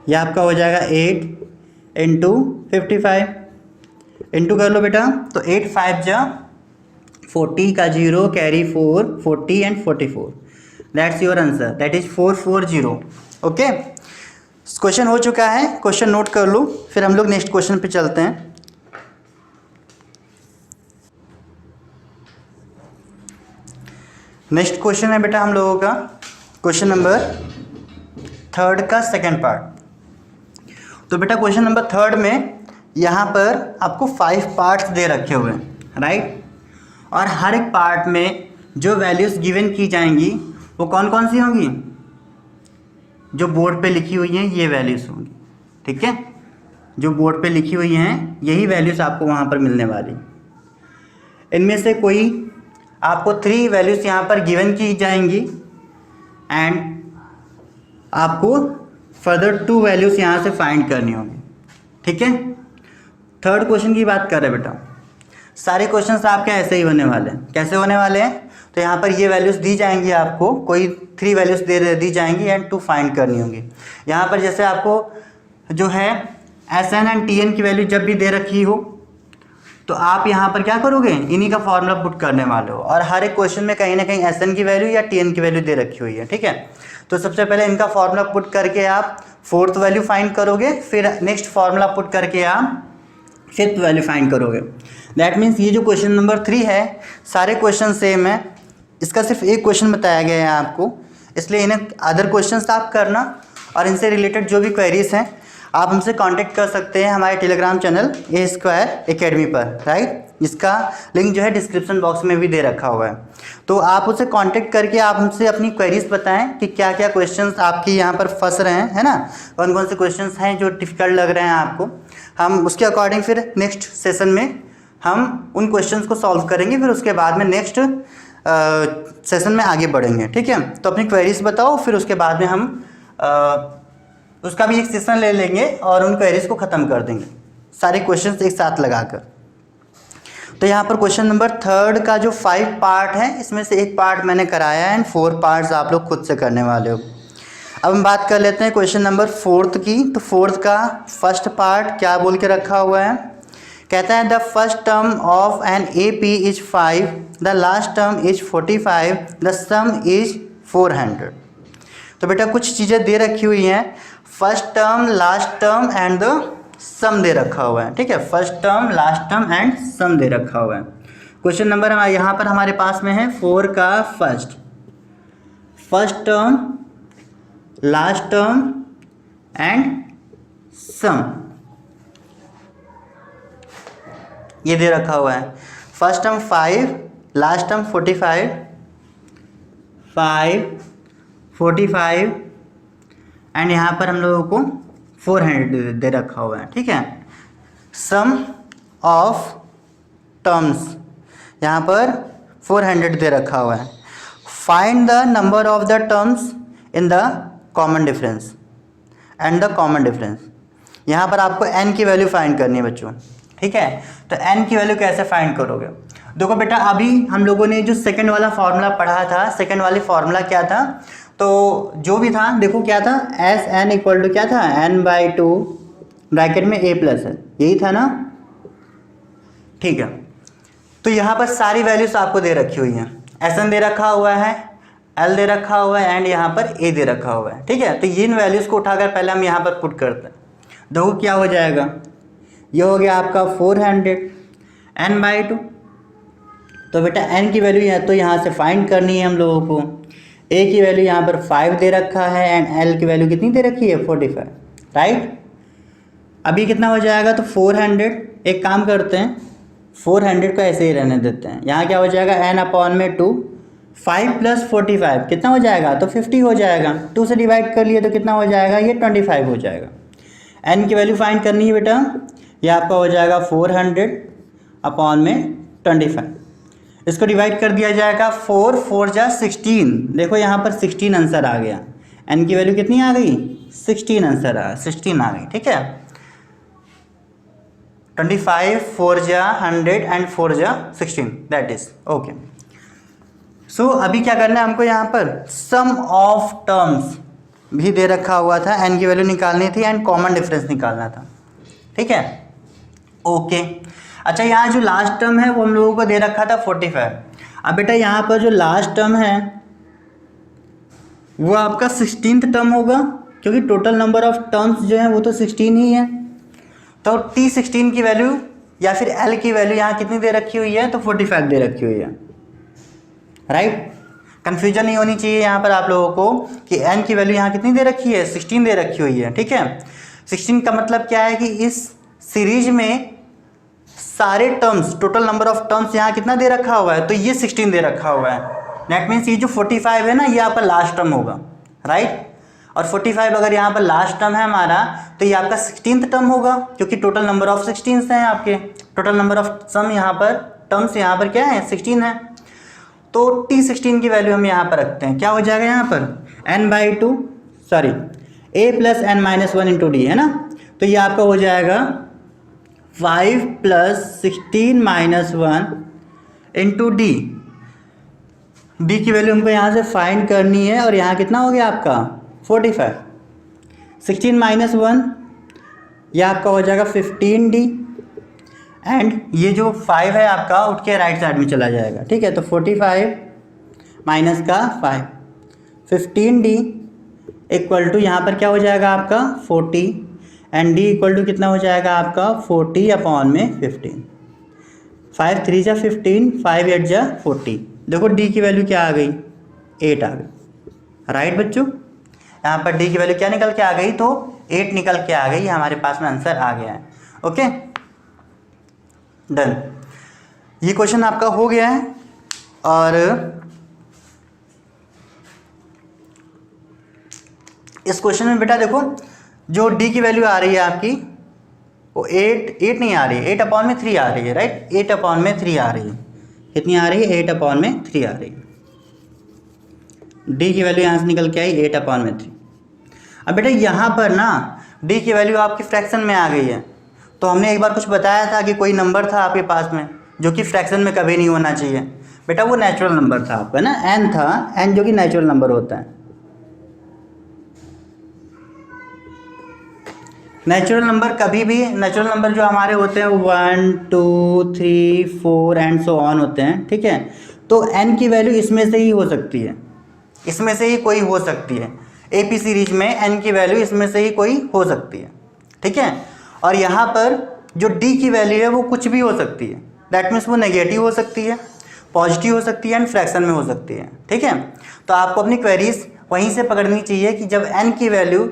ये आपका हो जाएगा 8 इंटू 55, इंटू कर लो बेटा, तो 8 5 जा 40 का 0 carry 4, 40 and 44, that's your answer, that is 440। Okay, question हो चुका है, क्वेश्चन नोट कर लो, फिर हम लोग नेक्स्ट क्वेश्चन पे चलते हैं। नेक्स्ट क्वेश्चन है बेटा हम लोगों का क्वेश्चन नंबर 3 का सेकंड पार्ट। तो बेटा क्वेश्चन नंबर 3 में यहाँ पर आपको 5 पार्ट्स दे रखे हुए हैं, राइट, और हर एक पार्ट में जो वैल्यूज़ गिवन की जाएंगी वो कौन कौन सी होंगी, जो बोर्ड पे लिखी हुई हैं ये वैल्यूज़ होंगी। ठीक है, जो बोर्ड पे लिखी हुई हैं यही वैल्यूज़ आपको वहाँ पर मिलने वाली। इनमें से कोई आपको 3 वैल्यूज़ यहाँ पर गिवन की जाएंगी एंड आपको फर्दर 2 वैल्यूज़ यहाँ से फाइंड करनी होगी। ठीक है, थर्ड क्वेश्चन की बात कर रहे हैं बेटा, सारे क्वेश्चंस आपके ऐसे ही होने वाले हैं। कैसे होने वाले हैं, तो यहाँ पर ये वैल्यूज़ दी जाएंगी, आपको कोई 3 वैल्यूज़ दी जाएंगी एंड 2 फाइंड करनी होगी। यहाँ पर जैसे आपको जो है S N and T N की वैल्यू जब भी दे रखी हो तो आप यहाँ पर क्या करोगे, इन्हीं का फॉर्मूला पुट करने वाले हो, और हर एक क्वेश्चन में कहीं ना कहीं एस एन की वैल्यू या टी एन की वैल्यू दे रखी हुई है। ठीक है, तो सबसे पहले इनका फॉर्मूला पुट करके आप 4th वैल्यू फाइंड करोगे, फिर नेक्स्ट फॉर्मूला पुट करके आप 5th वैल्यू फाइंड करोगे। दैट मीन्स ये जो क्वेश्चन नंबर 3 है सारे क्वेश्चन सेम है, इसका सिर्फ एक क्वेश्चन बताया गया है आपको, इसलिए इन्हें अदर क्वेश्चंस आप करना, और इनसे रिलेटेड जो भी क्वेरीज हैं आप हमसे कांटेक्ट कर सकते हैं हमारे टेलीग्राम चैनल ए स्क्वायर एकेडमी पर, राइट, जिसका लिंक जो है डिस्क्रिप्शन बॉक्स में भी दे रखा हुआ है। तो आप उससे कांटेक्ट करके आप हमसे अपनी क्वेरीज बताएं कि क्या क्या क्वेश्चंस आपकी यहाँ पर फंस रहे हैं, है ना, कौन कौन से क्वेश्चंस हैं जो डिफ़िकल्ट लग रहे हैं आपको। हम उसके अकॉर्डिंग फिर नेक्स्ट सेशन में हम उन क्वेश्चंस को सॉल्व करेंगे, फिर उसके बाद में नेक्स्ट सेशन में आगे बढ़ेंगे। ठीक है, तो अपनी क्वेरीज बताओ, फिर उसके बाद में हम उसका भी एक सेशन ले लेंगे और उन क्वेरीज को ख़त्म कर देंगे, सारे क्वेश्चंस एक साथ लगाकर। तो यहाँ पर क्वेश्चन नंबर 3 का जो 5 पार्ट है इसमें से एक पार्ट मैंने कराया है एंड 4 पार्ट्स आप लोग खुद से करने वाले हो। अब हम बात कर लेते हैं क्वेश्चन नंबर 4 की। तो 4 का फर्स्ट पार्ट क्या बोल के रखा हुआ है, कहता है the first term of an A P is 5, the last term is 45, the sum is 400। तो बेटा कुछ चीज़ें दे रखी हुई हैं, first term, last term and the sum दे रखा हुआ है। ठीक है, first term, last term and sum दे रखा हुआ है। क्वेश्चन नंबर यहाँ पर हमारे पास में है 4 का first term, last term and sum, ये दे रखा हुआ है। First term 5, last term 45, 5, 45 and यहाँ पर हम लोगों को 400 दे रखा हुआ है। ठीक है, सम ऑफ टर्म्स यहाँ पर 400 दे रखा हुआ है। Find the number of the terms in the common difference and the common difference. यहाँ पर आपको n की वैल्यू फाइंड करनी है बच्चों। ठीक है, तो n की वैल्यू कैसे फाइंड करोगे, देखो बेटा अभी हम लोगों ने जो सेकंड वाला फॉर्मूला पढ़ा था, सेकंड वाली फॉर्मूला क्या था, तो जो भी था देखो क्या था, एस एन इक्वल टू क्या था, n/2 ब्रैकेट में a प्लस है, यही था ना। ठीक है, तो यहाँ पर सारी वैल्यूज आपको दे रखी हुई हैं। SN दे रखा हुआ है, L दे रखा हुआ है एंड यहाँ पर A दे रखा हुआ है। ठीक है, तो इन वैल्यूज़ को उठाकर पहले हम यहाँ पर पुट करते हैं। देखो क्या हो जाएगा, ये हो गया आपका 400 n/2। तो बेटा n की वैल्यू है तो यहाँ से फाइंड करनी है हम लोगों को। A की वैल्यू यहाँ पर 5 दे रखा है एंड L की वैल्यू कितनी दे रखी है 45, राइट। अभी कितना हो जाएगा, तो 400, एक काम करते हैं 400 को ऐसे ही रहने देते हैं। यहाँ क्या हो जाएगा n/2, 5 + 45 कितना हो जाएगा, तो 50 हो जाएगा। 2 से डिवाइड कर लिए तो कितना हो जाएगा, ये 25 हो जाएगा। n की वैल्यू फाइंड करनी है बेटा, ये आपका हो जाएगा 400/25। इसको डिवाइड कर दिया जाएगा, 4 4 जा 16। देखो यहाँ पर 16 आंसर आ गया। n की वैल्यू कितनी आ गई, 16 आंसर आ 16 आ गई। ठीक है, 25 4 जा 100 एंड 4 जा 16, दैट इज ओके। सो अभी क्या करना है हमको, यहाँ पर सम ऑफ टर्म्स भी दे रखा हुआ था, n की वैल्यू निकालनी थी एंड कॉमन डिफरेंस निकालना था। ठीक है, ओके। अच्छा, यहाँ जो लास्ट टर्म है वो हम लोगों को दे रखा था 45। अब बेटा यहाँ पर जो लास्ट टर्म है वो आपका 16th टर्म होगा, क्योंकि टोटल नंबर ऑफ टर्म्स जो है वो तो 16 ही है। तो T16 की वैल्यू या फिर L की वैल्यू यहाँ कितनी दे रखी हुई है, तो 45 दे रखी हुई है, राइट। कंफ्यूजन नहीं होनी चाहिए यहाँ पर आप लोगों को कि n की वैल्यू यहाँ कितनी दे रखी है, 16 दे रखी हुई है। ठीक है, 16 का मतलब क्या है कि इस सीरीज में सारे terms, total number of terms यहाँ कितना दे रखा हुआ है, तो ये 16 दे रखा हुआ है। दैट मीन्स ये जो 45 है ना, ये यहाँ पर लास्ट टर्म होगा, राइट। और 45 अगर यहाँ पर लास्ट टर्म है हमारा, तो ये आपका 16th टर्म होगा, क्योंकि टोटल नंबर ऑफ 16 हैं आपके। टोटल नंबर ऑफ सम यहाँ पर टर्म्स यहाँ पर क्या है, 16 है। तो T16 की वैल्यू हम यहाँ पर रखते हैं, क्या हो जाएगा यहाँ पर n/2, sorry A + n-1 × D है ना। तो ये आपका हो जाएगा 5 + 16 - 1 × D। D की वैल्यू हमको यहाँ से फाइंड करनी है और यहाँ कितना हो गया आपका 45। 16 - 1 ये आपका हो जाएगा 15D एंड ये जो 5 है आपका उठ के राइट साइड में चला जाएगा। ठीक है, तो 45 माइनस का 5, 15D इक्वल टू यहाँ पर क्या हो जाएगा आपका 40 एंड D इक्वल टू कितना हो जाएगा आपका 40/15। 5 3 जा 15, 5 8 जा 40। देखो D की वैल्यू क्या आ गई, 8 आ गई, राइट बच्चों। यहाँ पर D की वैल्यू क्या निकल के आ गई, तो 8 निकल के आ गई, हमारे पास में आंसर आ गया है। Okay, done. ये क्वेश्चन आपका हो गया है। और इस क्वेश्चन में बेटा देखो, जो D की वैल्यू आ रही है आपकी वो 8 नहीं आ रही है, 8/3 आ रही है, राइट। 8/3 आ रही है, कितनी आ रही है, 8/3 आ रही है। D की वैल्यू यहाँ से निकल के आई 8/3। अब बेटा यहाँ पर ना D की वैल्यू आपकी फ्रैक्शन में आ गई है। तो हमने एक बार कुछ बताया था कि कोई नंबर था आपके पास में जो कि फ्रैक्शन में कभी नहीं होना चाहिए। बेटा वो नेचुरल नंबर था आपका ना, n था, n जो कि नेचुरल नंबर होता है। नेचुरल नंबर कभी भी, नेचुरल नंबर जो हमारे होते हैं 1 2 3 4 एंड सो ऑन होते हैं। ठीक है, तो n की वैल्यू इसमें से ही हो सकती है, इसमें से ही कोई हो सकती है। AP सीरीज में n की वैल्यू इसमें से ही कोई हो सकती है। ठीक है, और यहाँ पर जो D की वैल्यू है वो कुछ भी हो सकती है। दैट मीन्स वो नेगेटिव हो सकती है, पॉजिटिव हो सकती है एंड फ्रैक्शन में हो सकती है। ठीक है, तो आपको अपनी क्वेरीज वहीं से पकड़नी चाहिए कि जब n की वैल्यू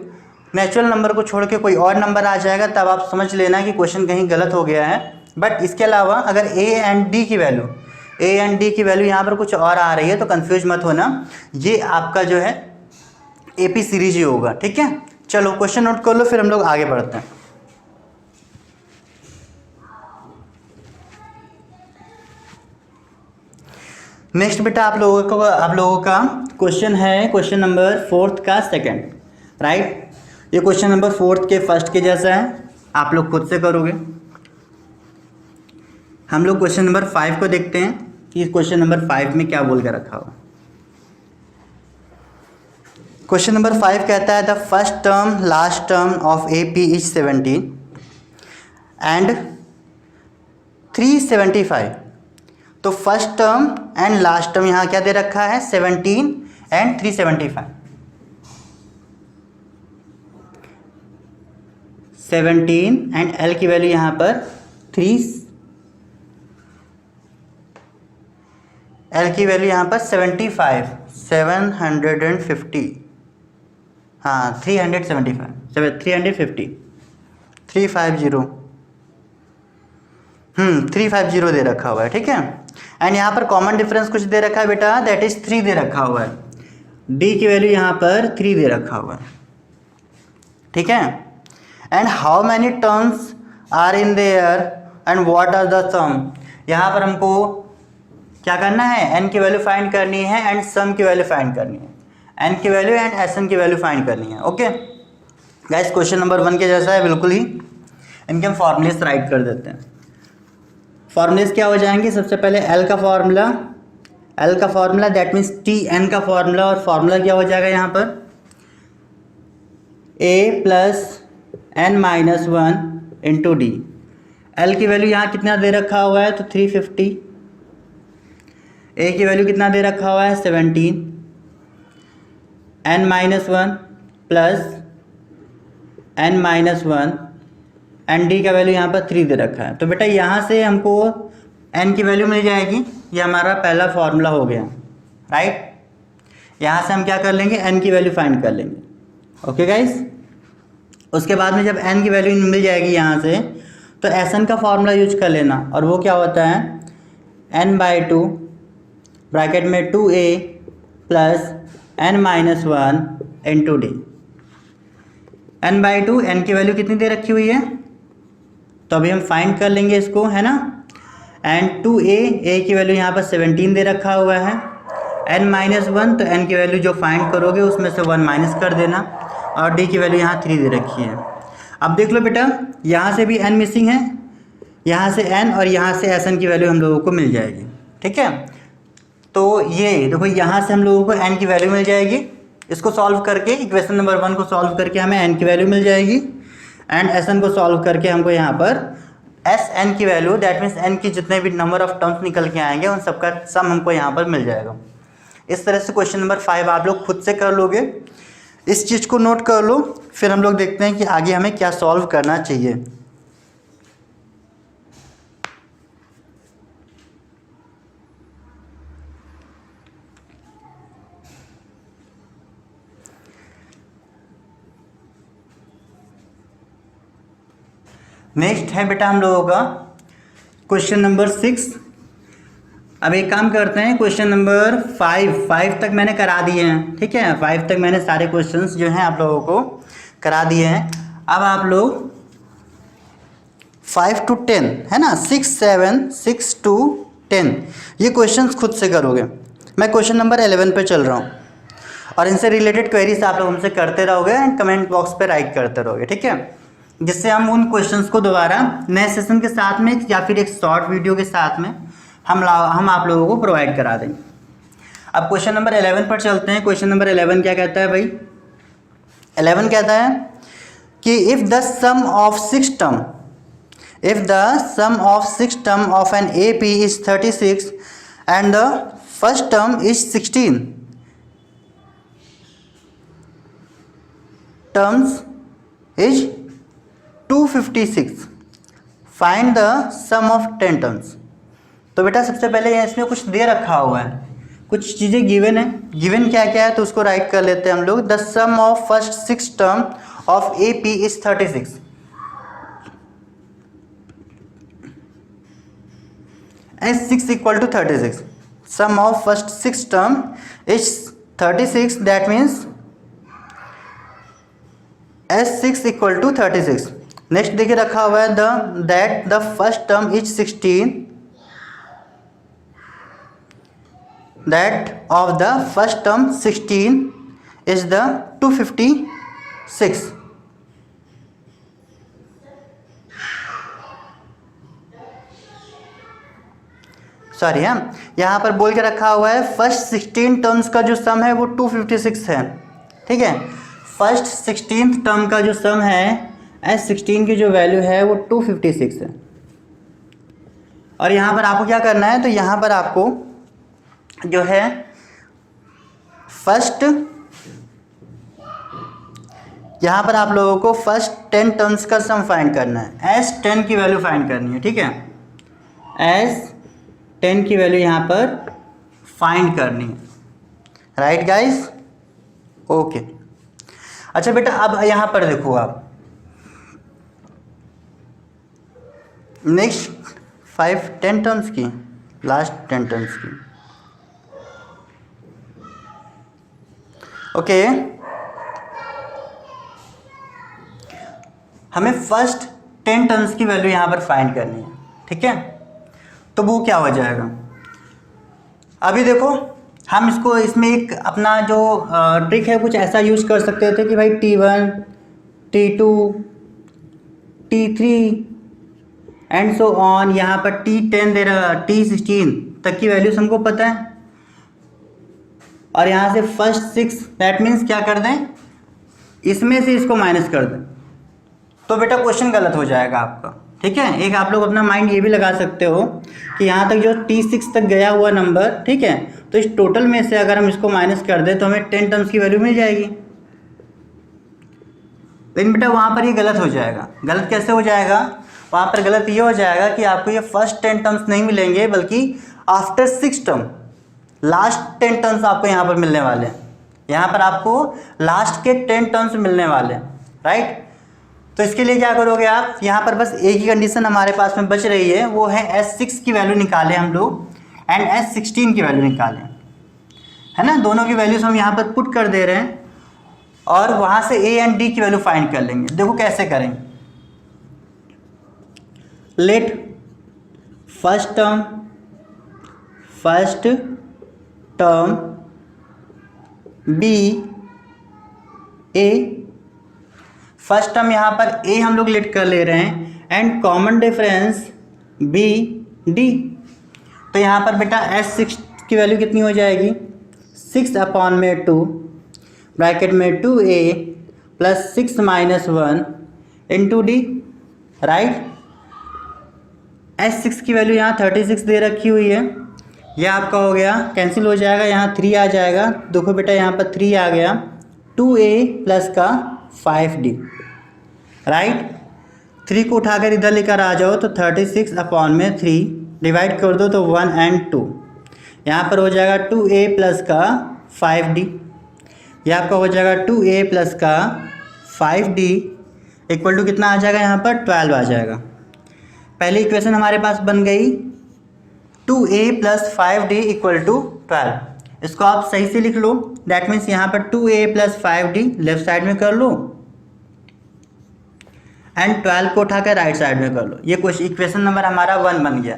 नेचुरल नंबर को छोड़ के कोई और नंबर आ जाएगा तब आप समझ लेना कि क्वेश्चन कहीं गलत हो गया है। बट इसके अलावा अगर A एंड D की वैल्यू यहाँ पर कुछ और आ रही है तो कंफ्यूज मत होना, ये आपका जो है AP सीरीज ही होगा। ठीक है, चलो क्वेश्चन नोट कर लो, फिर हम लोग आगे बढ़ते हैं। नेक्स्ट बेटा आप लोगों का क्वेश्चन है क्वेश्चन नंबर 4 का सेकंड, राइट। ये क्वेश्चन नंबर 4 के फर्स्ट के जैसा है, आप लोग खुद से करोगे। हम लोग क्वेश्चन नंबर 5 को देखते हैं कि क्वेश्चन नंबर 5 में क्या बोल कर रखा हुआ। क्वेश्चन नंबर 5 कहता है the first term last term of AP is 70 and 375 तो first term and last term यहाँ क्या दे रखा है 17 एंड 375। 17 एंड एल की वैल्यू यहाँ पर 3, एल की वैल्यू यहाँ पर 75, 750, हाँ 375, 350, 350, 350 दे रखा हुआ है, ठीक है। एंड यहाँ पर कॉमन डिफरेंस कुछ दे रखा है बेटा, दैट इज 3 दे रखा हुआ है। डी की वैल्यू यहाँ पर 3 दे रखा हुआ है, ठीक है। And how many terms are in there and what are the sum. यहाँ पर हमको क्या करना है, एन की वैल्यू फाइंड करनी है एंड सम की वैल्यू फाइंड करनी है, एन की वैल्यू एंड एस एन की वैल्यू फाइंड करनी है। ओके गाइस, क्वेश्चन नंबर 1 के जैसा है बिल्कुल ही। इनके हम फॉर्मूलेस राइट कर देते हैं। फॉर्मूलेस क्या हो जाएंगे, सबसे पहले एल का formula that means T N का फॉर्मूला, और फॉर्मूला क्या हो जाएगा यहाँ पर a plus N minus 1 into D. L की वैल्यू यहाँ कितना दे रखा हुआ है, तो 350, a की वैल्यू कितना दे रखा हुआ है 17, n minus 1 plus n minus 1 and D का वैल्यू यहाँ पर 3 दे रखा है। तो बेटा यहाँ से हमको n की वैल्यू मिल जाएगी, ये हमारा पहला फॉर्मूला हो गया, राइट। यहाँ से हम क्या कर लेंगे, n की वैल्यू फाइंड कर लेंगे। ओके गाइस, उसके बाद में जब n की वैल्यू मिल जाएगी यहाँ से, तो एस का फॉर्मूला यूज कर लेना, और वो क्या होता है n/2 ब्रैकेट में 2a plus n minus 1 into D. n/2, n की वैल्यू कितनी दे रखी हुई है, तो अभी हम फाइंड कर लेंगे इसको, है ना। एंड 2a की वैल्यू यहाँ पर 17 दे रखा हुआ है, n माइनस 1, तो n की वैल्यू जो फाइंड करोगे उसमें से 1 माइनस कर देना, और d की वैल्यू यहाँ 3 दे रखी है। अब देख लो बेटा, यहाँ से भी n मिसिंग है, यहाँ से n और यहाँ से Sn की वैल्यू हम लोगों को मिल जाएगी, ठीक है। तो ये देखो, यहाँ से हम लोगों को n की वैल्यू मिल जाएगी, इसको सॉल्व करके इक्वेशन नंबर 1 को सॉल्व करके हमें n की वैल्यू मिल जाएगी, एंड Sn को सॉल्व करके हमको यहाँ पर Sn की वैल्यू दैट मीन्स n की जितने भी नंबर ऑफ टर्म्स निकल के आएंगे उन सबका सम हमको यहाँ पर मिल जाएगा। इस तरह से क्वेश्चन नंबर 5 आप लोग खुद से कर लोगे, इस चीज़ को नोट कर लो, फिर हम लोग देखते हैं कि आगे हमें क्या सॉल्व करना चाहिए। नेक्स्ट है बेटा हम लोगों का क्वेश्चन नंबर 6। अब एक काम करते हैं, क्वेश्चन नंबर 5 तक मैंने करा दिए हैं, ठीक है। 5 तक मैंने सारे क्वेश्चंस जो हैं आप लोगों को करा दिए हैं। अब आप लोग 5 to 10 है ना, 6, 7, 6 to 10 ये क्वेश्चंस खुद से करोगे। मैं क्वेश्चन नंबर 11 पे चल रहा हूँ, और इनसे रिलेटेड क्वेरीज आप लोग हमसे करते रहोगे एंड कमेंट बॉक्स पे राइट करते रहोगे, ठीक है, जिससे हम उन क्वेश्चंस को दोबारा नए सेशन के साथ में या फिर एक शॉर्ट वीडियो के साथ में हम आप लोगों को प्रोवाइड करा देंगे। अब क्वेश्चन नंबर 11 पर चलते हैं। क्वेश्चन नंबर 11 क्या कहता है भाई, 11 कहता है कि if the sum of 6 term of an AP is 36 and the first term is 16 terms is 256, find the sum of 10 terms. तो बेटा सबसे पहले इसमें कुछ दे रखा हुआ है, कुछ चीज़ें गिवन है, गिवन क्या क्या है तो उसको राइट कर लेते हैं हम लोग। The sum of first 6 term of AP is 36, S 6 equal to 36, sum of first 6 term is 36, that means S 6 equal to 36। Next देखिए रखा हुआ है that the first term is 16, that of the first term 16 is the 256। Sorry हाँ, यहाँ पर बोल के रखा हुआ है फर्स्ट 16 टर्म्स का जो सम है वो 256 है, ठीक है। फर्स्ट 16th टर्म का जो सम है S16 की जो वैल्यू है वो 256 है। और यहाँ पर आपको क्या करना है, तो यहाँ पर आपको जो है फर्स्ट, यहाँ पर आप लोगों को फर्स्ट 10 टर्म्स का सम फाइंड करना है, एस 10 की वैल्यू फाइंड करनी है, ठीक है, एस 10 की वैल्यू यहाँ पर फाइंड करनी है, राइट गाइस, ओके। अच्छा बेटा अब यहाँ पर देखो आप नेक्स्ट 10 टर्म्स की, लास्ट 10 टर्म्स की, ओके। हमें फर्स्ट 10 टर्म्स की वैल्यू यहाँ पर फाइंड करनी है, ठीक है। तो वो क्या हो जाएगा, अभी देखो हम इसको, इसमें एक अपना जो ट्रिक है कुछ ऐसा यूज़ कर सकते थे कि भाई T1, T2, T3 and so on, यहाँ पर T10 दे रहा, T16 तक की वैल्यूज हमको पता है, और यहाँ से फर्स्ट 6, दैट मीन्स क्या कर दें, इसमें से इसको माइनस कर दें, तो बेटा क्वेश्चन गलत हो जाएगा आपका, ठीक है। एक आप लोग अपना माइंड ये भी लगा सकते हो कि यहाँ तक जो T6 तक गया हुआ नंबर, ठीक है, तो इस टोटल में से अगर हम इसको माइनस कर दें तो हमें 10 टर्म्स की वैल्यू मिल जाएगी। लेकिन बेटा वहाँ पर ये गलत हो जाएगा। गलत कैसे हो जाएगा, वहाँ पर गलत ये हो जाएगा कि आपको ये फर्स्ट 10 टर्म्स नहीं मिलेंगे, बल्कि आफ्टर 6 टर्म लास्ट 10 टर्म्स आपको यहाँ पर मिलने वाले हैं। यहाँ पर आपको लास्ट के 10 टर्म्स मिलने वाले हैं, राइट। तो इसके लिए क्या करोगे आप, यहाँ पर बस एक ही कंडीशन हमारे पास में बच रही है, वो है S6 की वैल्यू निकालें हम लोग एंड S16 की वैल्यू निकालें, है ना। दोनों की वैल्यूज हम यहाँ पर पुट कर दे रहे हैं और वहाँ से A एंड D की वैल्यू फाइंड कर लेंगे। देखो कैसे करेंगे, लेट फर्स्ट टर्म बी ए, फर्स्ट टर्म यहाँ पर A हम लोग लेट कर ले रहे हैं and common difference B D। तो यहाँ पर बेटा S6 की वैल्यू कितनी हो जाएगी, 6/2 ब्रैकेट में 2A plus 6 - 1 into D, right. S6 की वैल्यू यहाँ 36 दे रखी हुई है, यह आपका हो गया, कैंसिल हो जाएगा, यहाँ 3 आ जाएगा, देखो बेटा यहाँ पर 3 आ गया, 2A प्लस का 5D, राइट। 3 को उठाकर इधर लेकर आ जाओ तो 36/3 डिवाइड कर दो तो 1 and 2, यहाँ पर हो जाएगा 2A प्लस का 5D, यह आपका हो जाएगा 2A प्लस का 5D इक्वल टू कितना आ जाएगा, यहाँ पर 12 आ जाएगा। पहली इक्वेशन हमारे पास बन गई 2A plus 5D equal to 12। इसको आप सही से लिख लो, दैट मीन्स यहाँ पर 2A plus 5D left side में कर लो एंड 12 को उठाकर राइट साइड में कर लो। ये कुछ इक्वेशन नंबर हमारा 1 बन गया,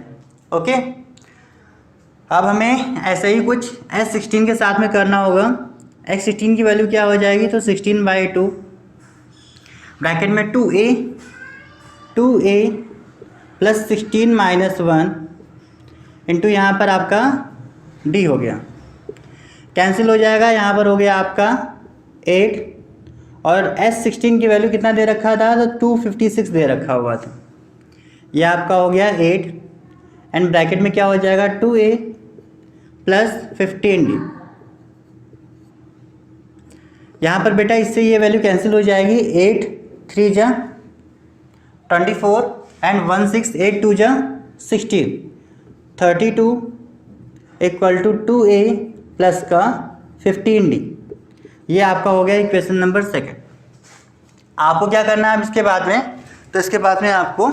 ओके। अब हमें ऐसे ही कुछ S16 के साथ में करना होगा। S16 की वैल्यू क्या हो जाएगी, तो 16/2 ब्रैकेट में 2A प्लस 16 - 1 इंटू यहाँ पर आपका D हो गया, कैंसिल हो जाएगा, यहाँ पर हो गया आपका 8 और S16 की वैल्यू कितना दे रखा था, तो 256 दे रखा हुआ था, यह आपका हो गया 8 एंड ब्रैकेट में क्या हो जाएगा 2A प्लस 15D। यहाँ पर बेटा इससे ये वैल्यू कैंसिल हो जाएगी, 8 3 जा 24 एंड 1 6 8 2 जा 16, 32 इक्वल टू 2A प्लस का 15D। ये आपका हो गया इक्वेशन नंबर 2। आपको क्या करना है अब इसके बाद में, तो इसके बाद में आपको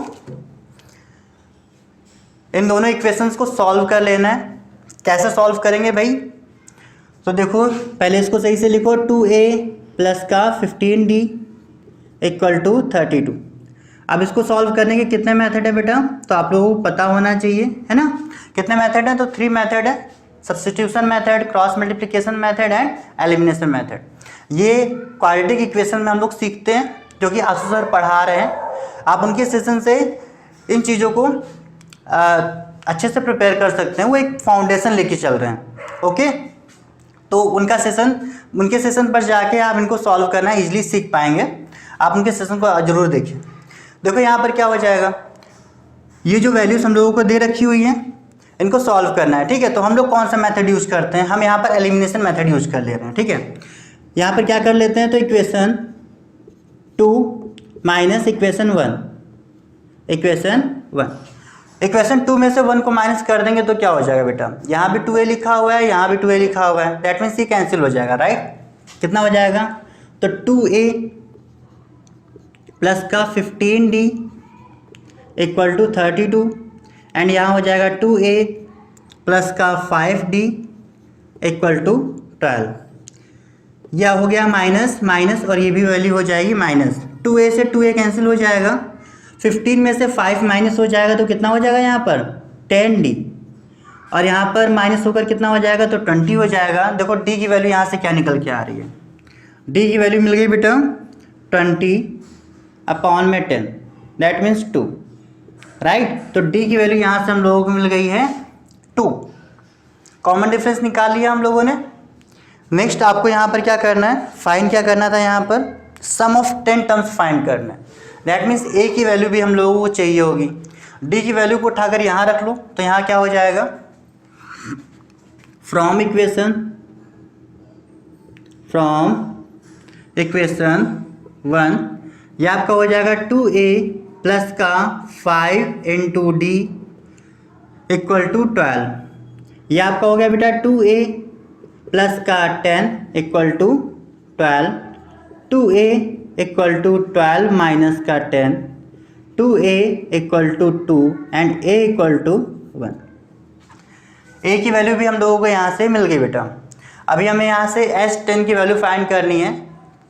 इन दोनों इक्वेशंस को सॉल्व कर लेना है। कैसे सॉल्व करेंगे भाई, तो देखो पहले इसको सही से लिखो, 2A प्लस का 15D इक्वल टू 32। अब इसको सॉल्व करने के कितने मेथड है बेटा, तो आप लोगों को पता होना चाहिए, है ना। कितने मेथड है, तो 3 मेथड है, substitution method, cross multiplication method and elimination method. ये क्वाड्रेटिक इक्वेशन में हम लोग सीखते हैं, जो कि आशु सर पढ़ा रहे हैं। आप उनके सेशन से इन चीज़ों को अच्छे से प्रिपेयर कर सकते हैं, वो एक फाउंडेशन लेके चल रहे हैं, ओके। तो उनके सेशन पर जाके आप इनको सॉल्व करना ईजिली सीख पाएंगे। आप उनके सेशन को ज़रूर देखिए। देखो यहाँ पर क्या हो जाएगा, ये जो वैल्यूज़ हम लोगों को दे रखी हुई हैं इनको सॉल्व करना है, ठीक है। तो हम लोग कौन सा मेथड यूज़ करते हैं, हम यहाँ पर एलिमिनेशन मेथड यूज़ कर ले रहे हैं, ठीक है। यहाँ पर क्या कर लेते हैं, तो इक्वेशन 2 माइनस इक्वेशन 1, इक्वेशन 2 में से 1 को माइनस कर देंगे तो क्या हो जाएगा बेटा, यहाँ भी 2a लिखा हुआ है, यहाँ भी 2a लिखा हुआ है, दैट मीन्स ये कैंसिल हो जाएगा, राइट। कितना हो जाएगा, तो 2a प्लस का 15d इक्वल टू 32 एंड यहाँ हो जाएगा 2a प्लस का 5d इक्वल टू 12। यह हो गया माइनस माइनस और ये भी वैल्यू हो जाएगी माइनस, 2a से 2a कैंसिल हो जाएगा, 15 में से 5 माइनस हो जाएगा तो कितना हो जाएगा यहाँ पर 10d और यहाँ पर माइनस होकर कितना हो जाएगा तो 20 हो जाएगा। देखो d की वैल्यू यहाँ से क्या निकल के आ रही है, d की वैल्यू मिल गई बेटा 20/10 दैट मीन्स 2, राइट। तो d की वैल्यू यहाँ से हम लोगों को मिल गई है 2, कॉमन डिफरेंस निकाल लिया हम लोगों ने। नेक्स्ट आपको यहाँ पर क्या करना है, फाइंड क्या करना था, यहाँ पर सम ऑफ 10 टर्म्स फाइंड करना है, दैट मीन्स a की वैल्यू भी हम लोगों को चाहिए होगी। d की वैल्यू को उठाकर यहाँ रख लो तो यहाँ क्या हो जाएगा, फ्रॉम इक्वेशन 1 ये आपका हो जाएगा 2a प्लस का 5 इंटू डी इक्वल टू 12, ये आपका हो गया बेटा 2a प्लस का 10 equal to 12, 2a equal to 12 minus का 10, 2a equal to 2 and a equal to 1। a की वैल्यू भी हम लोगों को यहाँ से मिल गई बेटा। अभी हमें यहाँ से S10 की वैल्यू फाइंड करनी है,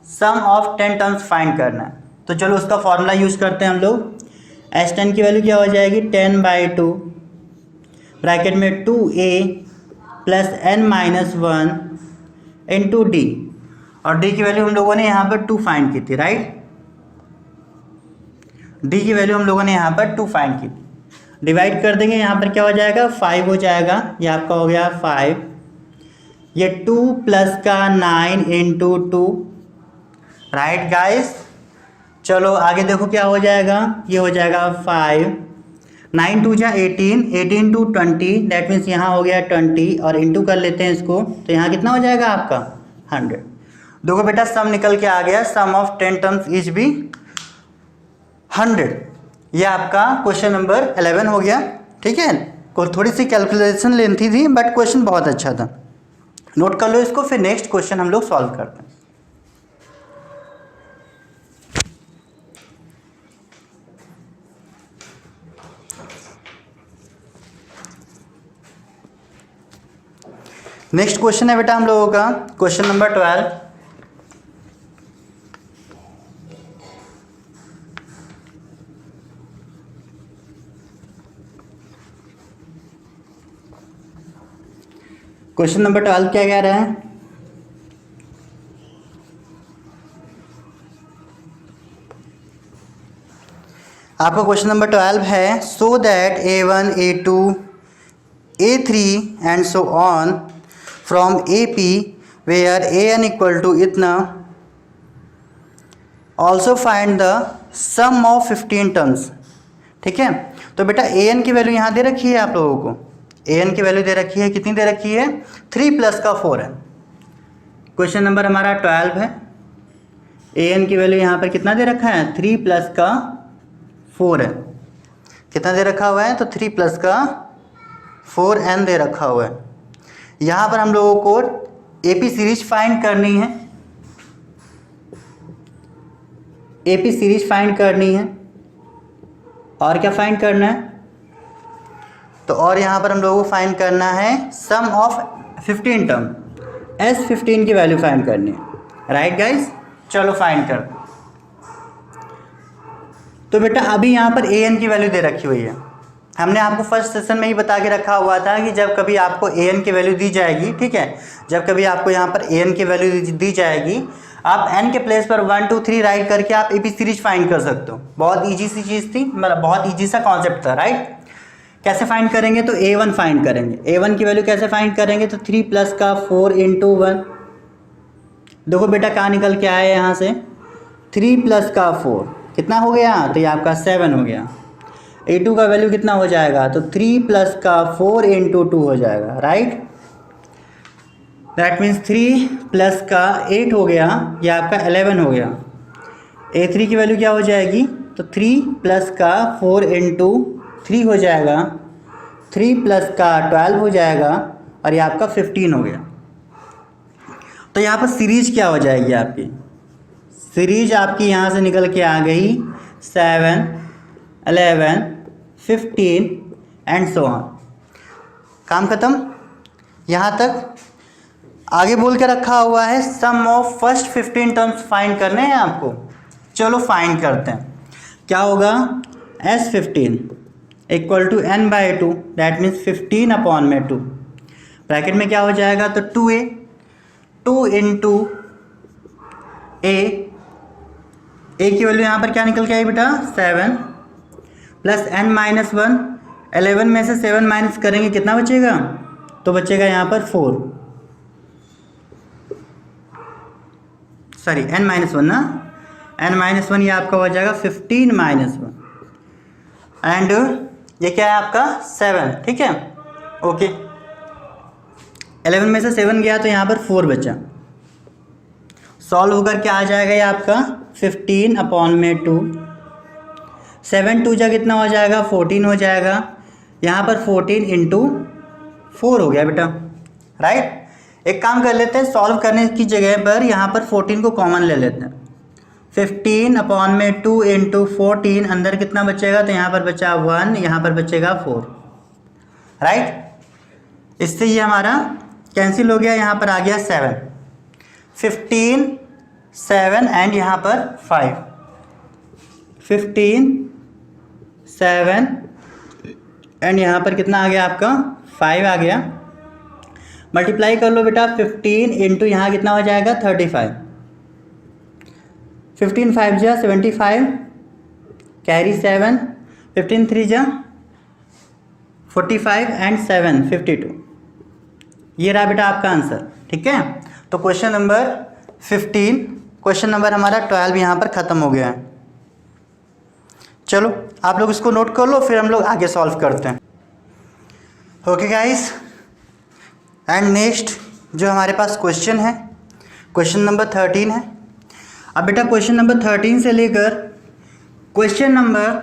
सम ऑफ 10 टर्म्स फाइंड करना है। तो चलो उसका फॉर्मूला यूज़ करते हैं हम लोग। S10 की वैल्यू क्या हो जाएगी 10/2 ब्रैकेट में 2a plus n minus 1 into D, और d की वैल्यू हम लोगों ने यहाँ पर 2 फाइंड की थी, राइट। d की वैल्यू हम लोगों ने यहाँ पर 2 फाइंड की थी, डिवाइड कर देंगे, यहाँ पर क्या हो जाएगा 5 हो जाएगा, ये आपका हो गया 5, ये 2 प्लस का 9 इंटू 2, राइट गाइस। चलो आगे देखो क्या हो जाएगा, ये हो जाएगा 5, 9 2 जा 18, 18 टू 20 दैट मीन्स यहाँ हो गया 20 और इंटू कर लेते हैं इसको तो यहाँ कितना हो जाएगा आपका 100। देखो बेटा सम निकल के आ गया, सम ऑफ 10 टर्म्स इज भी 100। ये आपका क्वेश्चन नंबर 11 हो गया, ठीक है। थोड़ी सी कैलकुलेशन लेंथी थी बट क्वेश्चन बहुत अच्छा था, नोट कर लो इसको, फिर नेक्स्ट क्वेश्चन हम लोग सॉल्व करते हैं। नेक्स्ट क्वेश्चन है बेटा हम लोगों का क्वेश्चन नंबर 12। क्वेश्चन नंबर 12 क्या कह रहा है, आपका क्वेश्चन नंबर 12 है, so that a1 a2 a3 and so on from AP where an equal to इतना, also find the sum of 15 terms. ठीक है, तो बेटा an की वैल्यू यहाँ दे रखी है आप लोगों को, an की वैल्यू दे रखी है, कितनी दे रखी है 3 प्लस का 4 है। क्वेश्चन नंबर हमारा 12 है, an की वैल्यू यहाँ पर कितना दे रखा है 3 प्लस का 4 है, कितना दे रखा हुआ है तो 3 प्लस का 4n दे रखा हुआ है। यहाँ पर हम लोगों को AP सीरीज फाइंड करनी है, AP सीरीज फाइंड करनी है, और क्या फाइंड करना है तो और यहाँ पर हम लोगों को फाइंड करना है सम ऑफ 15 टर्म, S15 की वैल्यू फाइंड करनी है, राइट गाइस। चलो फाइंड कर, तो बेटा अभी यहाँ पर an की वैल्यू दे रखी हुई है, हमने आपको फर्स्ट सेशन में ही बता के रखा हुआ था कि जब कभी आपको an की वैल्यू दी जाएगी, ठीक है, जब कभी आपको यहाँ पर an की वैल्यू दी जाएगी, आप n के प्लेस पर 1 2 3 राइट करके आप AP सीरीज फाइंड कर सकते हो। बहुत इजी सी चीज़ थी, मतलब बहुत इजी सा कॉन्सेप्ट था, राइट। कैसे फाइंड करेंगे तो a1 फाइंड करेंगे, a1 की वैल्यू कैसे फाइंड करेंगे तो 3 प्लस का 4 इंटू 1। देखो बेटा कहाँ निकल के आया यहाँ से 3 प्लस का 4 कितना हो गया तो ये आपका 7 हो गया, A2 का वैल्यू कितना हो जाएगा, तो 3 प्लस का 4 इंटू 2 हो जाएगा, राइट। दैट मीन्स 3 प्लस का 8 हो गया, या आपका 11 हो गया। A3 की वैल्यू क्या हो जाएगी, तो 3 प्लस का 4 इंटू 3 हो जाएगा, 3 प्लस का 12 हो जाएगा, और ये आपका 15 हो गया। तो यहाँ पर सीरीज क्या हो जाएगी आपकी, सीरीज आपकी यहाँ से निकल के आ गई 7, 11, 15 एंड सो ऑन। काम खत्म। यहाँ तक आगे बोल के रखा हुआ है सम ऑफ फर्स्ट 15 टर्म्स फाइंड करने हैं आपको। चलो फाइंड करते हैं। क्या होगा, S15 equal to n by 2, that means 15 upon में 2, ब्रैकेट में क्या हो जाएगा, तो 2a, 2 इंटू a की वैल्यू यहाँ पर क्या निकल के आई बेटा, 7 प्लस n माइनस 1, 11 में से 7 माइनस करेंगे कितना बचेगा, तो बचेगा यहाँ पर 4, सॉरी n माइनस 1 ना, n माइनस 1 ये आपका हो जाएगा 15 माइनस 1, एंड ये क्या है आपका 7, ठीक है, ओके। 11 में से 7 गया तो यहाँ पर 4 बचा, सॉल्व होकर क्या आ जाएगा ये आपका 15 अपॉन में 2, 7 2 जा कितना हो जाएगा, 14 हो जाएगा, यहाँ पर 14 इंटू 4 हो गया बेटा, राइट। एक काम कर लेते हैं, सॉल्व करने की जगह पर यहाँ पर 14 को कॉमन ले लेते हैं। 15 अपॉन में 2 इंटू 14, अंदर कितना बचेगा, तो यहाँ पर बचा 1, यहाँ पर बचेगा 4, राइट। इससे ये हमारा कैंसिल हो गया, यहाँ पर आ गया 7, 15 7 एंड यहाँ पर 5, 15 7 एंड यहाँ पर कितना आ गया आपका 5 आ गया। मल्टीप्लाई कर लो बेटा, 15 इंटू यहाँ कितना हो जाएगा 35, 15 5 जा 75, कैरी 7, 15 3 जा 45 एंड 7 52, ये रहा बेटा आपका आंसर, ठीक है। तो क्वेश्चन नंबर 15, क्वेश्चन नंबर हमारा 12 यहाँ पर ख़त्म हो गया है। चलो आप लोग इसको नोट कर लो, फिर हम लोग आगे सॉल्व करते हैं। ओके गाइस, एंड नेक्स्ट जो हमारे पास क्वेश्चन है, क्वेश्चन नंबर 13 है। अब बेटा क्वेश्चन नंबर 13 से लेकर question number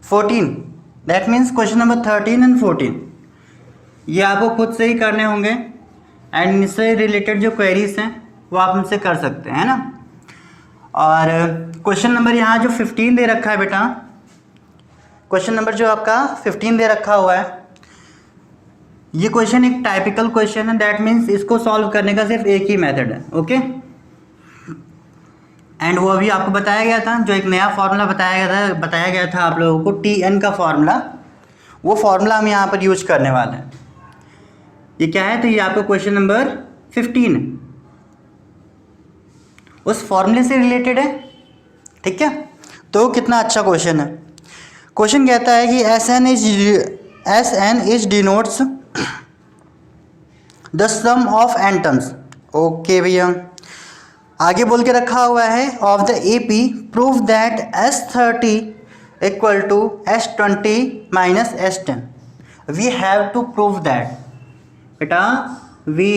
14, that means question number 13 and 14, ये आपको खुद से ही करने होंगे, एंड इससे रिलेटेड जो क्वेरीज हैं वो आप हमसे कर सकते हैं, है ना। और क्वेश्चन नंबर यहाँ जो 15 दे रखा है बेटा, क्वेश्चन नंबर जो आपका 15 दे रखा हुआ है, ये क्वेश्चन एक टाइपिकल क्वेश्चन है, दैट मीन्स इसको सॉल्व करने का सिर्फ एक ही मेथड है, ओके। एंड वो अभी आपको बताया गया था, जो एक नया फार्मूला बताया गया था आप लोगों को, TN का फार्मूला, वो फार्मूला हम यहाँ पर यूज करने वाले हैं। ये क्या है, तो ये आपका क्वेश्चन नंबर 15 है, उस फॉर्मूले से रिलेटेड है, ठीक है। तो कितना अच्छा क्वेश्चन है। क्वेश्चन कहता है कि SN is denotes the sum of n terms, okay भैया। आगे बोल के रखा हुआ है of the AP prove that S30 equal to S20 minus S10, we have to prove that, बेटा we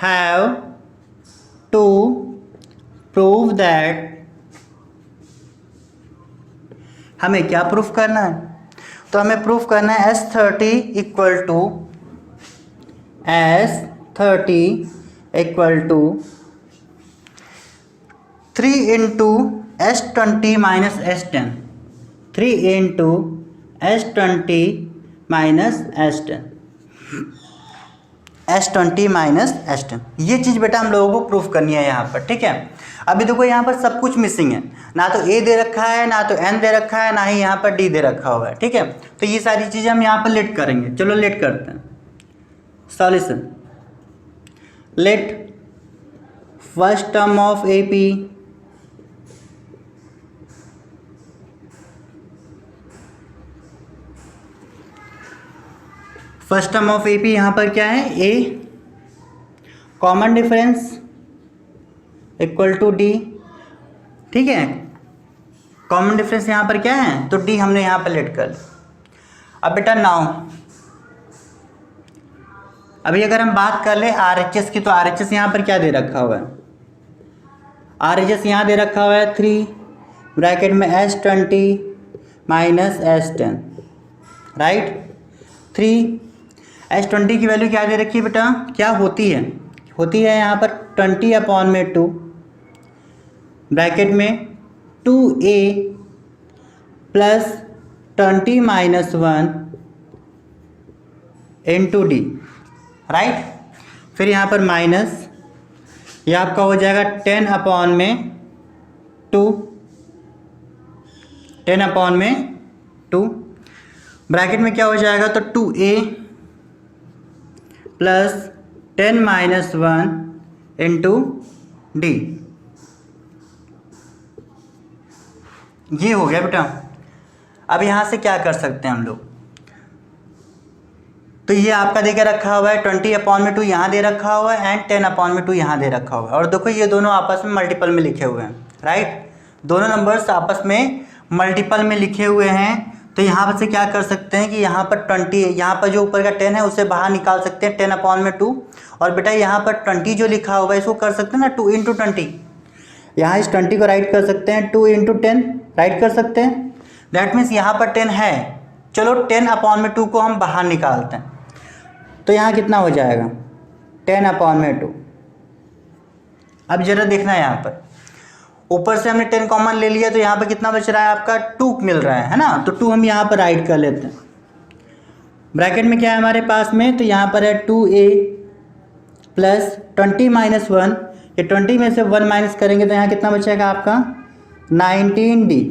have to prove that, हमें क्या प्रूफ करना है, तो हमें प्रूफ करना है S30 equal to equal to 3 into S20 minus S10, 3 into S20 minus S10 minus S10, ये चीज़ बेटा हम लोगों को प्रूफ करनी है यहाँ पर, ठीक है। अभी देखो यहाँ पर सब कुछ मिसिंग है, ना तो A दे रखा है, ना तो N दे रखा है, ना ही यहाँ पर D दे रखा हुआ है, ठीक है। तो ये सारी चीज़ें हम यहाँ पर लेट करेंगे। चलो लेट करते हैं। Solution, let first term of AP first term of AP यहाँ पर क्या है, A common difference equal to D, ठीक है। कॉमन डिफरेंस यहाँ पर क्या है, तो डी हमने यहाँ पर लेट कर लिया। अब बेटा नाउ अभी अगर हम बात कर ले RHS की, तो RHS यहाँ पर क्या दे रखा हुआ है, RHS यहाँ दे रखा हुआ है 3 ब्रैकेट में S20 minus S10, right. 3 S20 की वैल्यू क्या दे रखी है बेटा, क्या होती है यहाँ पर 20/2 ब्रैकेट में 2a plus 20 minus 1 into D, right. फिर यहाँ पर माइनस, ये आपका हो जाएगा 10/2 ब्रैकेट में क्या हो जाएगा, तो 2a plus 10 minus 1 into D, ये हो गया बेटा। अब यहाँ से क्या कर सकते हैं हम लोग, तो ये आपका देके रखा हुआ है 20/2 यहाँ दे रखा हुआ है एंड 10/2 यहाँ दे रखा हुआ है, और देखो ये दोनों आपस में मल्टीपल में लिखे हुए हैं, राइट। दोनों नंबर्स आपस में मल्टीपल में लिखे हुए हैं, तो यहाँ पर से क्या कर सकते हैं कि यहाँ पर 20, यहाँ पर जो ऊपर का 10 है उसे बाहर निकाल सकते हैं 10/2, और बेटा यहाँ पर 20 जो लिखा हुआ है इसको कर सकते हैं ना 2 × 20, यहाँ इस 20 को राइट कर सकते हैं 2 × 10 राइट कर सकते हैं। दैट मीन्स यहाँ पर 10 है, चलो 10/2 को हम बाहर निकालते हैं, तो यहाँ कितना हो जाएगा 10/2। अब जरा देखना है यहाँ पर ऊपर से हमने 10 कॉमन ले लिया, तो यहाँ पर कितना बच रहा है आपका 2 मिल रहा है ना, तो 2 हम यहाँ पर राइट कर लेते हैं। ब्रैकेट में क्या है हमारे पास में, तो यहाँ पर है 2a प्लस 20 माइनस 1, ये 20 में से 1 माइनस करेंगे तो यहाँ कितना बचेगा आपका 19d,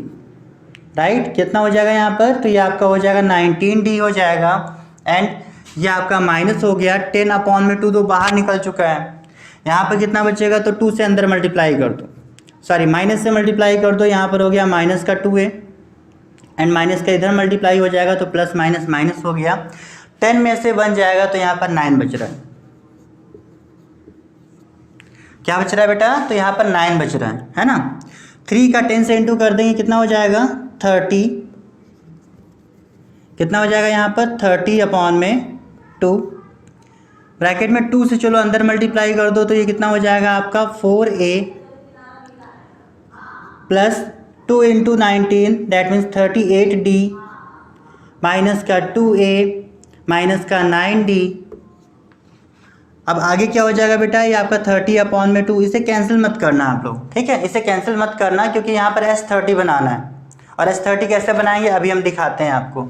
राइट। कितना हो जाएगा यहाँ पर, तो ये आपका हो जाएगा 19d हो जाएगा, एंड ये आपका माइनस हो गया 10/2 तो बाहर निकल चुका है। यहाँ पर कितना बचेगा, तो 2 से अंदर मल्टीप्लाई कर दो, सॉरी माइनस से मल्टीप्लाई कर दो, यहाँ पर हो गया माइनस का 2a एंड माइनस का इधर मल्टीप्लाई हो जाएगा तो प्लस माइनस माइनस हो गया, 10 में से 1 जाएगा तो यहाँ पर 9 बच रहा है। क्या बच रहा है बेटा, तो यहाँ पर 9 बच रहा है ना। 3 का 10 से इंटू कर देंगे कितना हो जाएगा 30, कितना हो जाएगा यहाँ पर 30/2 ब्रैकेट में 2 से चलो अंदर मल्टीप्लाई कर दो, तो ये कितना हो जाएगा आपका 4a plus 2 × 19 that means 38d minus का 2a माइनस का 9d। अब आगे क्या हो जाएगा बेटा, ये आपका 30/2, इसे कैंसिल मत करना आप लोग, ठीक है, इसे कैंसिल मत करना क्योंकि यहाँ पर S30 बनाना है, और S30 कैसे बनाएंगे अभी हम दिखाते हैं आपको।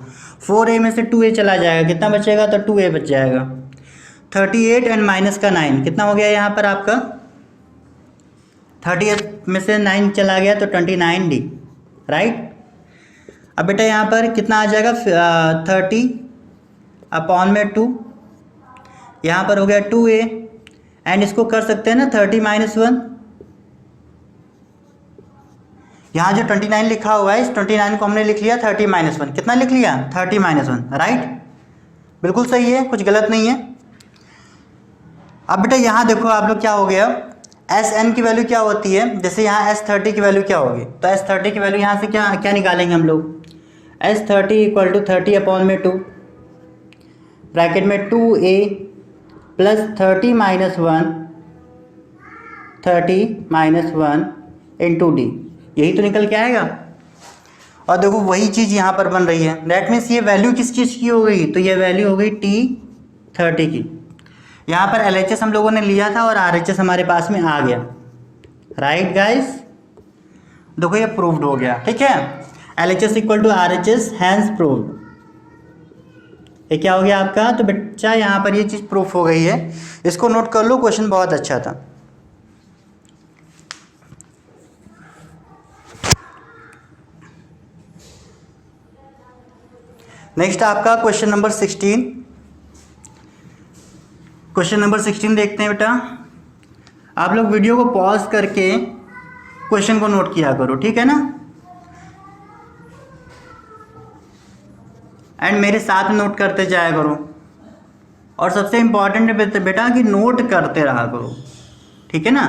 4a में से 2a चला जाएगा, कितना बचेगा, तो 2a बच जाएगा। 38 एंड माइनस का 9 कितना हो गया यहाँ पर आपका, 38 में से 9 चला गया तो 29d, राइट। अब बेटा यहाँ पर कितना आ जाएगा 30/2, यहाँ पर हो गया 2a एंड इसको कर सकते हैं ना 30 माइनस 1, यहाँ जो 29 लिखा हुआ है इस 29 को हमने लिख लिया 30 माइनस 1, कितना लिख लिया 30 माइनस 1, राइट, बिल्कुल सही है, कुछ गलत नहीं है। अब बेटा यहाँ देखो आप लोग क्या हो गया, Sn की वैल्यू क्या होती है, जैसे यहाँ S30 की वैल्यू क्या होगी, तो S30 की वैल्यू यहाँ से क्या क्या निकालेंगे हम लोग, S30 = 30/2 ब्रैकेट में 2a plus 30 minus 1 into D, यही तो निकल के आएगा। और देखो वही चीज़ यहाँ पर बन रही है, दैट मीन्स ये वैल्यू किस चीज़ की हो गई, तो ये वैल्यू हो गई T30 की। यहाँ पर LHS हम लोगों ने लिया था और RHS हमारे पास में आ गया, राइट गाइस। देखो ये प्रूव्ड हो गया, ठीक है, LHS = RHS हैंस प्रूव्ड। ये क्या हो गया आपका, तो बच्चा यहाँ पर ये चीज़ प्रूफ हो गई है, इसको नोट कर लो, क्वेश्चन बहुत अच्छा था। नेक्स्ट आपका क्वेश्चन नंबर 16, क्वेश्चन नंबर 16 देखते हैं बेटा। आप लोग वीडियो को पॉज करके क्वेश्चन को नोट किया करो, ठीक है ना, एंड मेरे साथ नोट करते जाया करो, और सबसे इम्पॉर्टेंट बेटा कि नोट करते रहा करो, ठीक है ना।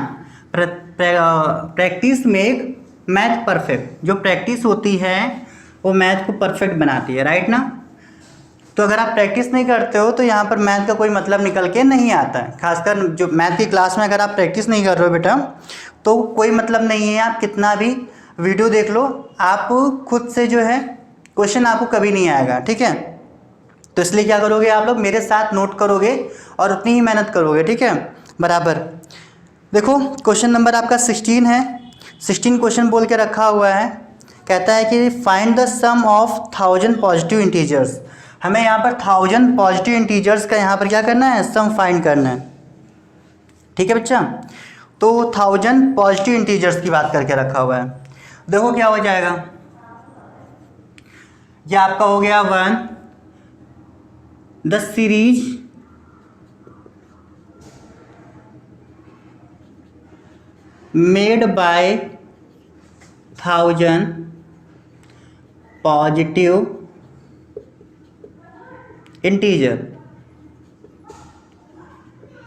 प्रैक्टिस मेक मैथ परफेक्ट, जो प्रैक्टिस होती है वो मैथ को परफेक्ट बनाती है, राइट ना। तो अगर आप प्रैक्टिस नहीं करते हो तो यहाँ पर मैथ का कोई मतलब निकल के नहीं आता है। खासकर जो मैथ की क्लास में अगर आप प्रैक्टिस नहीं कर रहे हो बेटा तो कोई मतलब नहीं है, आप कितना भी वीडियो देख लो, आप खुद से जो है क्वेश्चन आपको कभी नहीं आएगा, ठीक है। तो इसलिए क्या करोगे आप लोग, मेरे साथ नोट करोगे और उतनी ही मेहनत करोगे, ठीक है, बराबर। देखो क्वेश्चन नंबर आपका 16 है, 16 क्वेश्चन बोल के रखा हुआ है। कहता है कि find the sum of 1000 positive integers. हमें यहाँ पर 1000 पॉजिटिव इंटीजर्स का यहाँ पर क्या करना है, सम फाइंड करना है, ठीक है बच्चा। तो 1000 पॉजिटिव इंटीजर्स की बात करके रखा हुआ है। देखो क्या हो जाएगा, ये आपका हो गया 1, the series made by 1000 positive integer.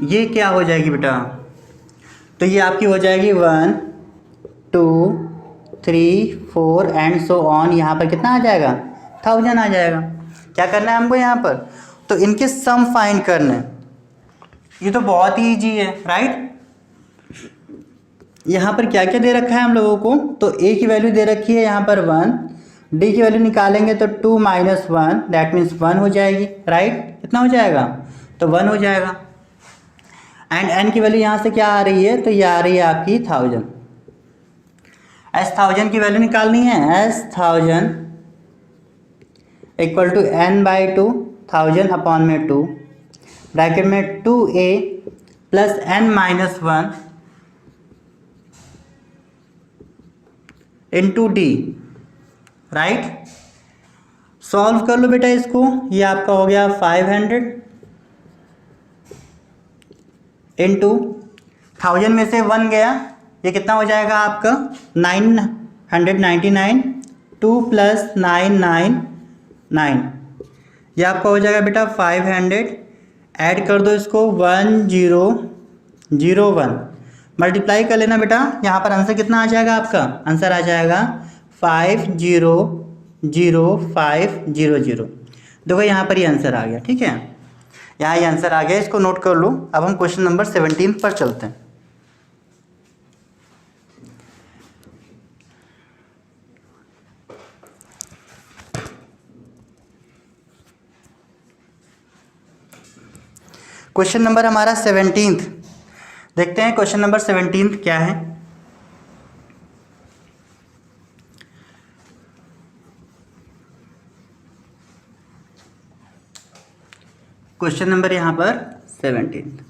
ये क्या हो जाएगी बेटा, तो ये आपकी हो जाएगी 1 2 3 4 एंड सो ऑन। यहाँ पर कितना आ जाएगा, 1000 आ जाएगा। क्या करना है हमको यहाँ पर, तो इनके सम फाइंड करने। ये तो बहुत ही ईजी है, राइट। यहाँ पर क्या क्या दे रखा है हम लोगों को, तो ए की वैल्यू दे रखी है यहाँ पर 1, डी की वैल्यू निकालेंगे तो 2 - 1 दैट मीन्स 1 हो जाएगी, राइट। कितना हो जाएगा, तो 1 हो जाएगा। एंड एन की वैल्यू यहाँ से क्या आ रही है, तो ये आ रही है आपकी 1000। एस 1000 की वैल्यू निकालनी है, S 1000 equal to n/2, 1000 upon में 2, ब्रैकेट में 2a plus n-1 into D, right. Solve कर लो बेटा इसको, ये आपका हो गया 500 इंटू 1000 में से 1 गया, ये कितना हो जाएगा आपका 999, 2 + 999, ये आपका हो जाएगा बेटा 500। ऐड कर दो इसको 1001, मल्टीप्लाई कर लेना बेटा। यहाँ पर आंसर कितना आ जाएगा आपका, आंसर आ जाएगा 500500। देखो यहाँ पर ये आंसर आ गया, ठीक है, यहाँ ये आंसर आ गया, इसको नोट कर लो। अब हम क्वेश्चन नंबर 17 पर चलते हैं। क्वेश्चन नंबर हमारा 17, देखते हैं क्वेश्चन नंबर 17 क्या है। क्वेश्चन नंबर यहाँ पर 17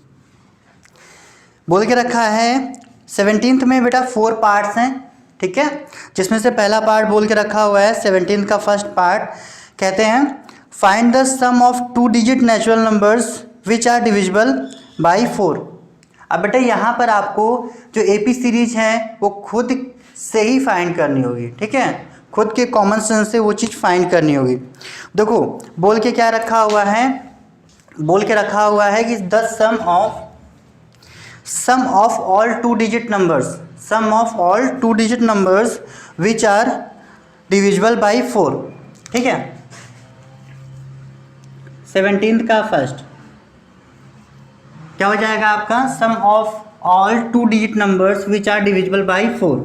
बोल के रखा है। 17th में बेटा 4 पार्ट्स हैं, ठीक है, जिसमें से पहला पार्ट बोल के रखा हुआ है 17 का फर्स्ट पार्ट। कहते हैं find the sum of 2 digit natural numbers which are divisible by 4। अब बेटा यहाँ पर आपको जो एपी सीरीज है वो खुद से ही फाइंड करनी होगी, ठीक है, खुद के कॉमन सेंस से वो चीज़ फाइंड करनी होगी। देखो बोल के क्या रखा हुआ है, बोल के रखा हुआ है कि the sum of all 2 digit numbers, sum of all 2 digit numbers which are divisible by 4, ठीक है। 17th का फर्स्ट क्या हो जाएगा आपका, sum of all 2 digit numbers which are divisible by 4।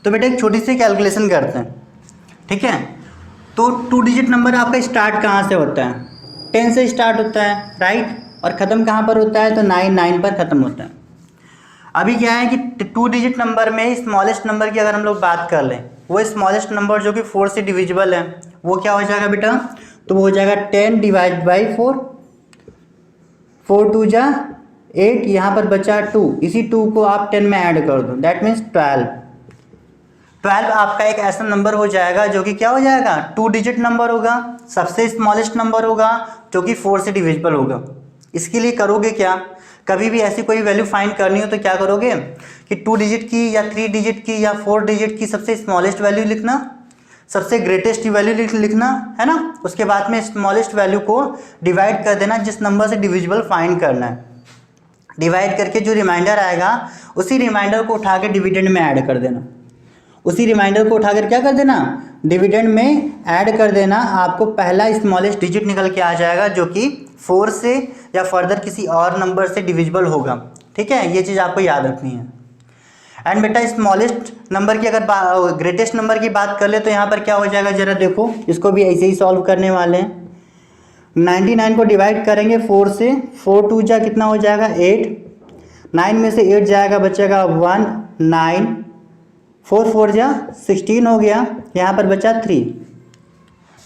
तो बेटा एक छोटी सी कैलकुलेशन करते हैं, ठीक है। तो 2 डिजिट नंबर आपका स्टार्ट कहाँ से होता है, 10 से स्टार्ट होता है, राइट, और ख़त्म कहाँ पर होता है, तो 9 पर ख़त्म होता है। अभी क्या है कि 2 डिजिट नंबर में स्मॉलेस्ट नंबर की अगर हम लोग बात कर लें, वो स्मॉलेस्ट नंबर जो कि 4 से डिविजिबल है, वो क्या हो जाएगा बेटा, तो वो हो जाएगा 10 डिवाइड बाई 4, 4 2 जा 8, यहाँ पर बचा 2, इसी 2 को आप 10 में ऐड कर दो, दैट मीन्स 12 आपका एक ऐसा नंबर हो जाएगा जो कि क्या हो जाएगा, 2 डिजिट नंबर होगा, सबसे स्मॉलेस्ट नंबर होगा जो कि 4 से डिविजिबल होगा। इसके लिए करोगे क्या, कभी भी ऐसी कोई वैल्यू फाइंड करनी हो तो क्या करोगे कि 2 डिजिट की या 3 डिजिट की या 4 डिजिट की सबसे स्मॉलेस्ट वैल्यू लिखना, सबसे ग्रेटेस्ट वैल्यू लिखना है ना, उसके बाद में स्मॉलेस्ट वैल्यू को डिवाइड कर देना जिस नंबर से डिविजिबल फाइंड करना है। डिवाइड करके जो रिमाइंडर आएगा उसी रिमाइंडर को उठा के डिविडेंड में ऐड कर देना। उसी रिमाइंडर को उठाकर क्या कर देना, डिविडेंड में ऐड कर देना, आपको पहला स्मॉलेस्ट डिजिट निकल के आ जाएगा जो कि 4 से या फर्दर किसी और नंबर से डिविजिबल होगा। ठीक है, ये चीज़ आपको याद रखनी है। एंड बेटा स्मॉलेस्ट नंबर की अगर ग्रेटेस्ट नंबर की बात कर ले तो यहाँ पर क्या हो जाएगा, जरा देखो, इसको भी ऐसे ही सॉल्व करने वाले हैं। 99 को डिवाइड करेंगे 4 से, 4 2 जा कितना हो जाएगा 8, 9 में से 8 जाएगा, बचेगा 1, 9, 4 4 जा 16 हो गया, यहाँ पर बचा 3,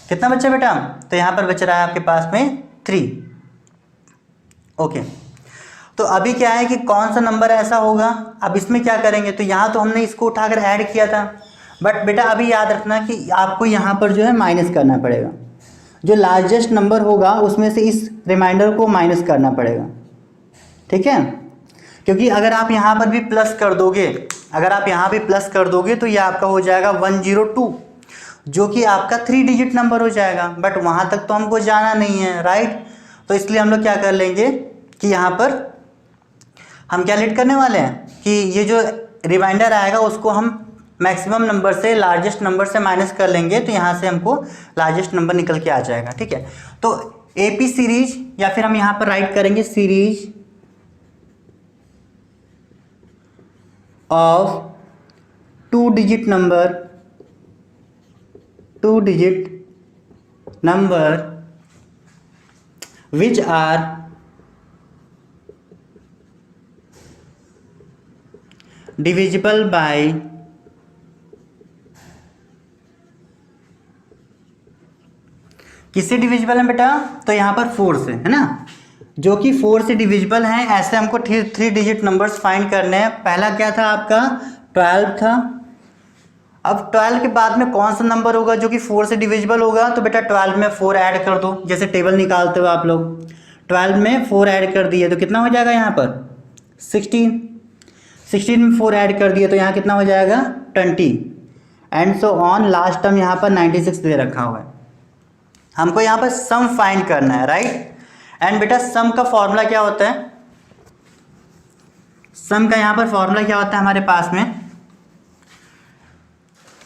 कितना बचा बेटा, तो यहाँ पर बच रहा है आपके पास में 3। ओके, तो अभी क्या है कि कौन सा नंबर ऐसा होगा, अब इसमें क्या करेंगे, तो यहाँ तो हमने इसको उठाकर ऐड किया था, बट बेटा अभी याद रखना कि आपको यहाँ पर जो है माइनस करना पड़ेगा, जो लार्जेस्ट नंबर होगा उसमें से इस रिमाइंडर को माइनस करना पड़ेगा। ठीक है, क्योंकि अगर आप यहाँ पर भी प्लस कर दोगे, अगर आप यहाँ भी प्लस कर दोगे तो ये आपका हो जाएगा 102, जो कि आपका 3 डिजिट नंबर हो जाएगा, बट वहाँ तक तो हमको जाना नहीं है, राइट। तो इसलिए हम लोग क्या कर लेंगे कि यहाँ पर हम क्या लेट करने वाले हैं कि ये जो रिमाइंडर आएगा उसको हम मैक्सिमम नंबर से लार्जेस्ट नंबर से माइनस कर लेंगे, तो यहाँ से हमको लार्जेस्ट नंबर निकल के आ जाएगा। ठीक है, तो AP सीरीज, या फिर हम यहाँ पर राइट करेंगे series of 2 digit number which are divisible by किससे डिविजिबल है बेटा, तो यहाँ पर 4 से, है ना, जो कि 4 से डिविजिबल हैं, ऐसे हमको 3 डिजिट नंबर्स फाइंड करने हैं। पहला क्या था आपका 12 था, अब 12 के बाद में कौन सा नंबर होगा जो कि 4 से डिविजिबल होगा, तो बेटा 12 में 4 ऐड कर दो, जैसे टेबल निकालते हो आप लोग, 12 में 4 ऐड कर दिए तो कितना हो जाएगा यहाँ पर 16, 16 में 4 ऐड कर दिए तो यहाँ कितना हो जाएगा 20, and so on, last term यहाँ पर 96 दे रखा हुआ है। हमको यहाँ पर सम फाइंड करना है, राइट। एंड बेटा सम का फॉर्मूला क्या होता है, सम का यहाँ पर फॉर्मूला क्या होता है हमारे पास में,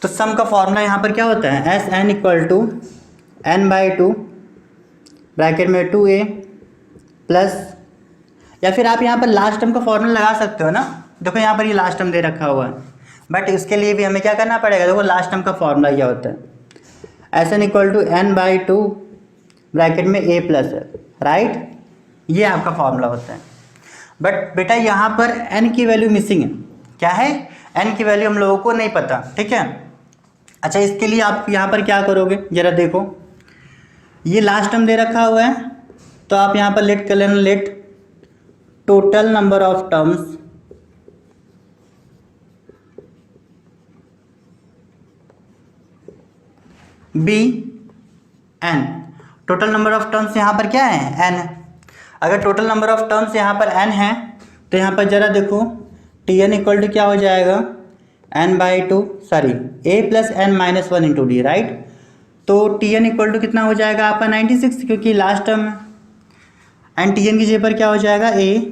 तो सम का फॉर्मूला यहाँ पर क्या होता है, SN equal to n/2 bracket में 2a प्लस, या फिर आप यहाँ पर लास्ट टर्म का फॉर्मूला लगा सकते हो ना, देखो यहाँ पर ये लास्ट टर्म दे रखा हुआ है, बट इसके लिए भी हमें क्या करना पड़ेगा, देखो लास्ट टर्म का फॉर्मूला क्या होता है, SN equal to n/2 bracket में a प्लस है, राइट, ये आपका फॉर्मूला होता है। बट बेटा यहाँ पर n की वैल्यू मिसिंग है, क्या है, n की वैल्यू हम लोगों को नहीं पता। ठीक है, अच्छा इसके लिए आप यहाँ पर क्या करोगे, जरा देखो, ये लास्ट टर्म दे रखा हुआ है, तो आप यहाँ पर लेट कर लेना, let total number of terms be n, total number of terms यहाँ पर क्या है n है। अगर टोटल नंबर ऑफ टर्म्स यहाँ पर n है तो यहाँ पर जरा देखो Tn इक्वल टू क्या हो जाएगा n/2, sorry a plus n-1 into D, right. तो Tn इक्वल टू कितना हो जाएगा आपका 96, क्योंकि लास्ट टर्म है, एंड Tn की जगह पर क्या हो जाएगा a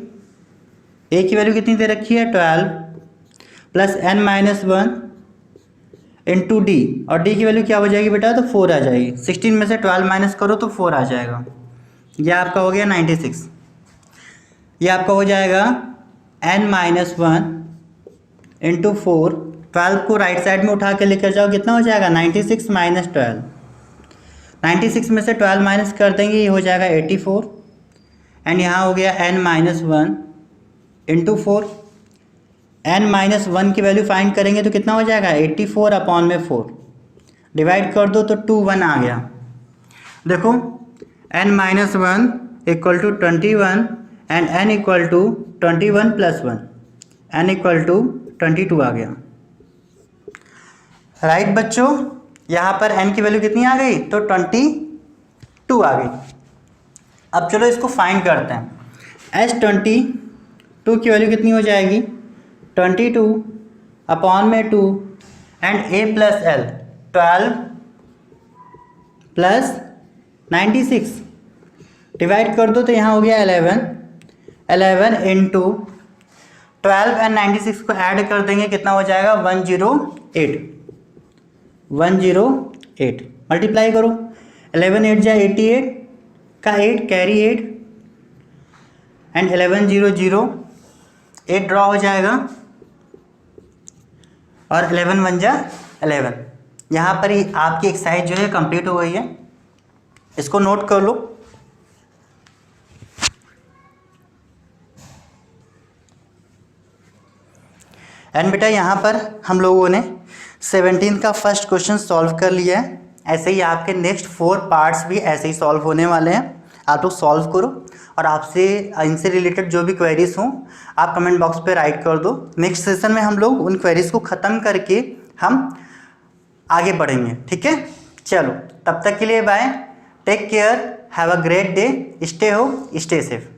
की वैल्यू कितनी दे रखी है 12 प्लस n-1 इंटू डी, और डी की वैल्यू क्या हो जाएगी बेटा, तो 4 आ जाएगी, 16 में से 12 माइनस करो तो 4 आ जाएगा, ये आपका हो गया 96। ये आपका हो जाएगा n-1 इंटू 4, 12 को राइट साइड में उठा के लेकर जाओ, कितना हो जाएगा 96 माइनस 12, 96 में से 12 माइनस कर देंगे, ये हो जाएगा 84, एंड यहाँ हो गया n-1 इंटू 4, n-1 की वैल्यू फाइंड करेंगे तो कितना हो जाएगा 84 अपॉन में 4, डिवाइड कर दो तो 2 1 आ गया। देखो n-1 equal to 21 and n equal to 21 plus 1, n equal to 22 आ गया, राइट बच्चों। यहाँ पर n की वैल्यू कितनी आ गई, तो 22 आ गई। अब चलो इसको फाइंड करते हैं। S22 की वैल्यू कितनी हो जाएगी 22 अपॉन में 2 and a plus l 12 plus 96, divide कर दो तो यहाँ हो गया 11 इंटू 12 एंड 96 को ऐड कर देंगे, कितना हो जाएगा 102 108 मल्टीप्लाई करो, 11 8 जा 88 का 8 कैरी 8 एंड 11 0 0 8 ड्रॉ हो जाएगा और 11 1 जा 11। यहाँ पर ही आपकी एक्सरसाइज जो है कंप्लीट हो गई है, इसको नोट कर लो। एंड बेटा यहाँ पर हम लोगों ने 17 का फर्स्ट क्वेश्चन सॉल्व कर लिया है। ऐसे ही आपके नेक्स्ट 4 पार्ट्स भी ऐसे ही सॉल्व होने वाले हैं, आप लोग सॉल्व करो और आपसे इनसे रिलेटेड जो भी क्वेरीज हों आप कमेंट बॉक्स पे राइट कर दो। नेक्स्ट सेशन में हम लोग उन क्वेरीज को ख़त्म करके हम आगे बढ़ेंगे, ठीक है। चलो तब तक के लिए bye, take care, have a great day, stay home, stay safe.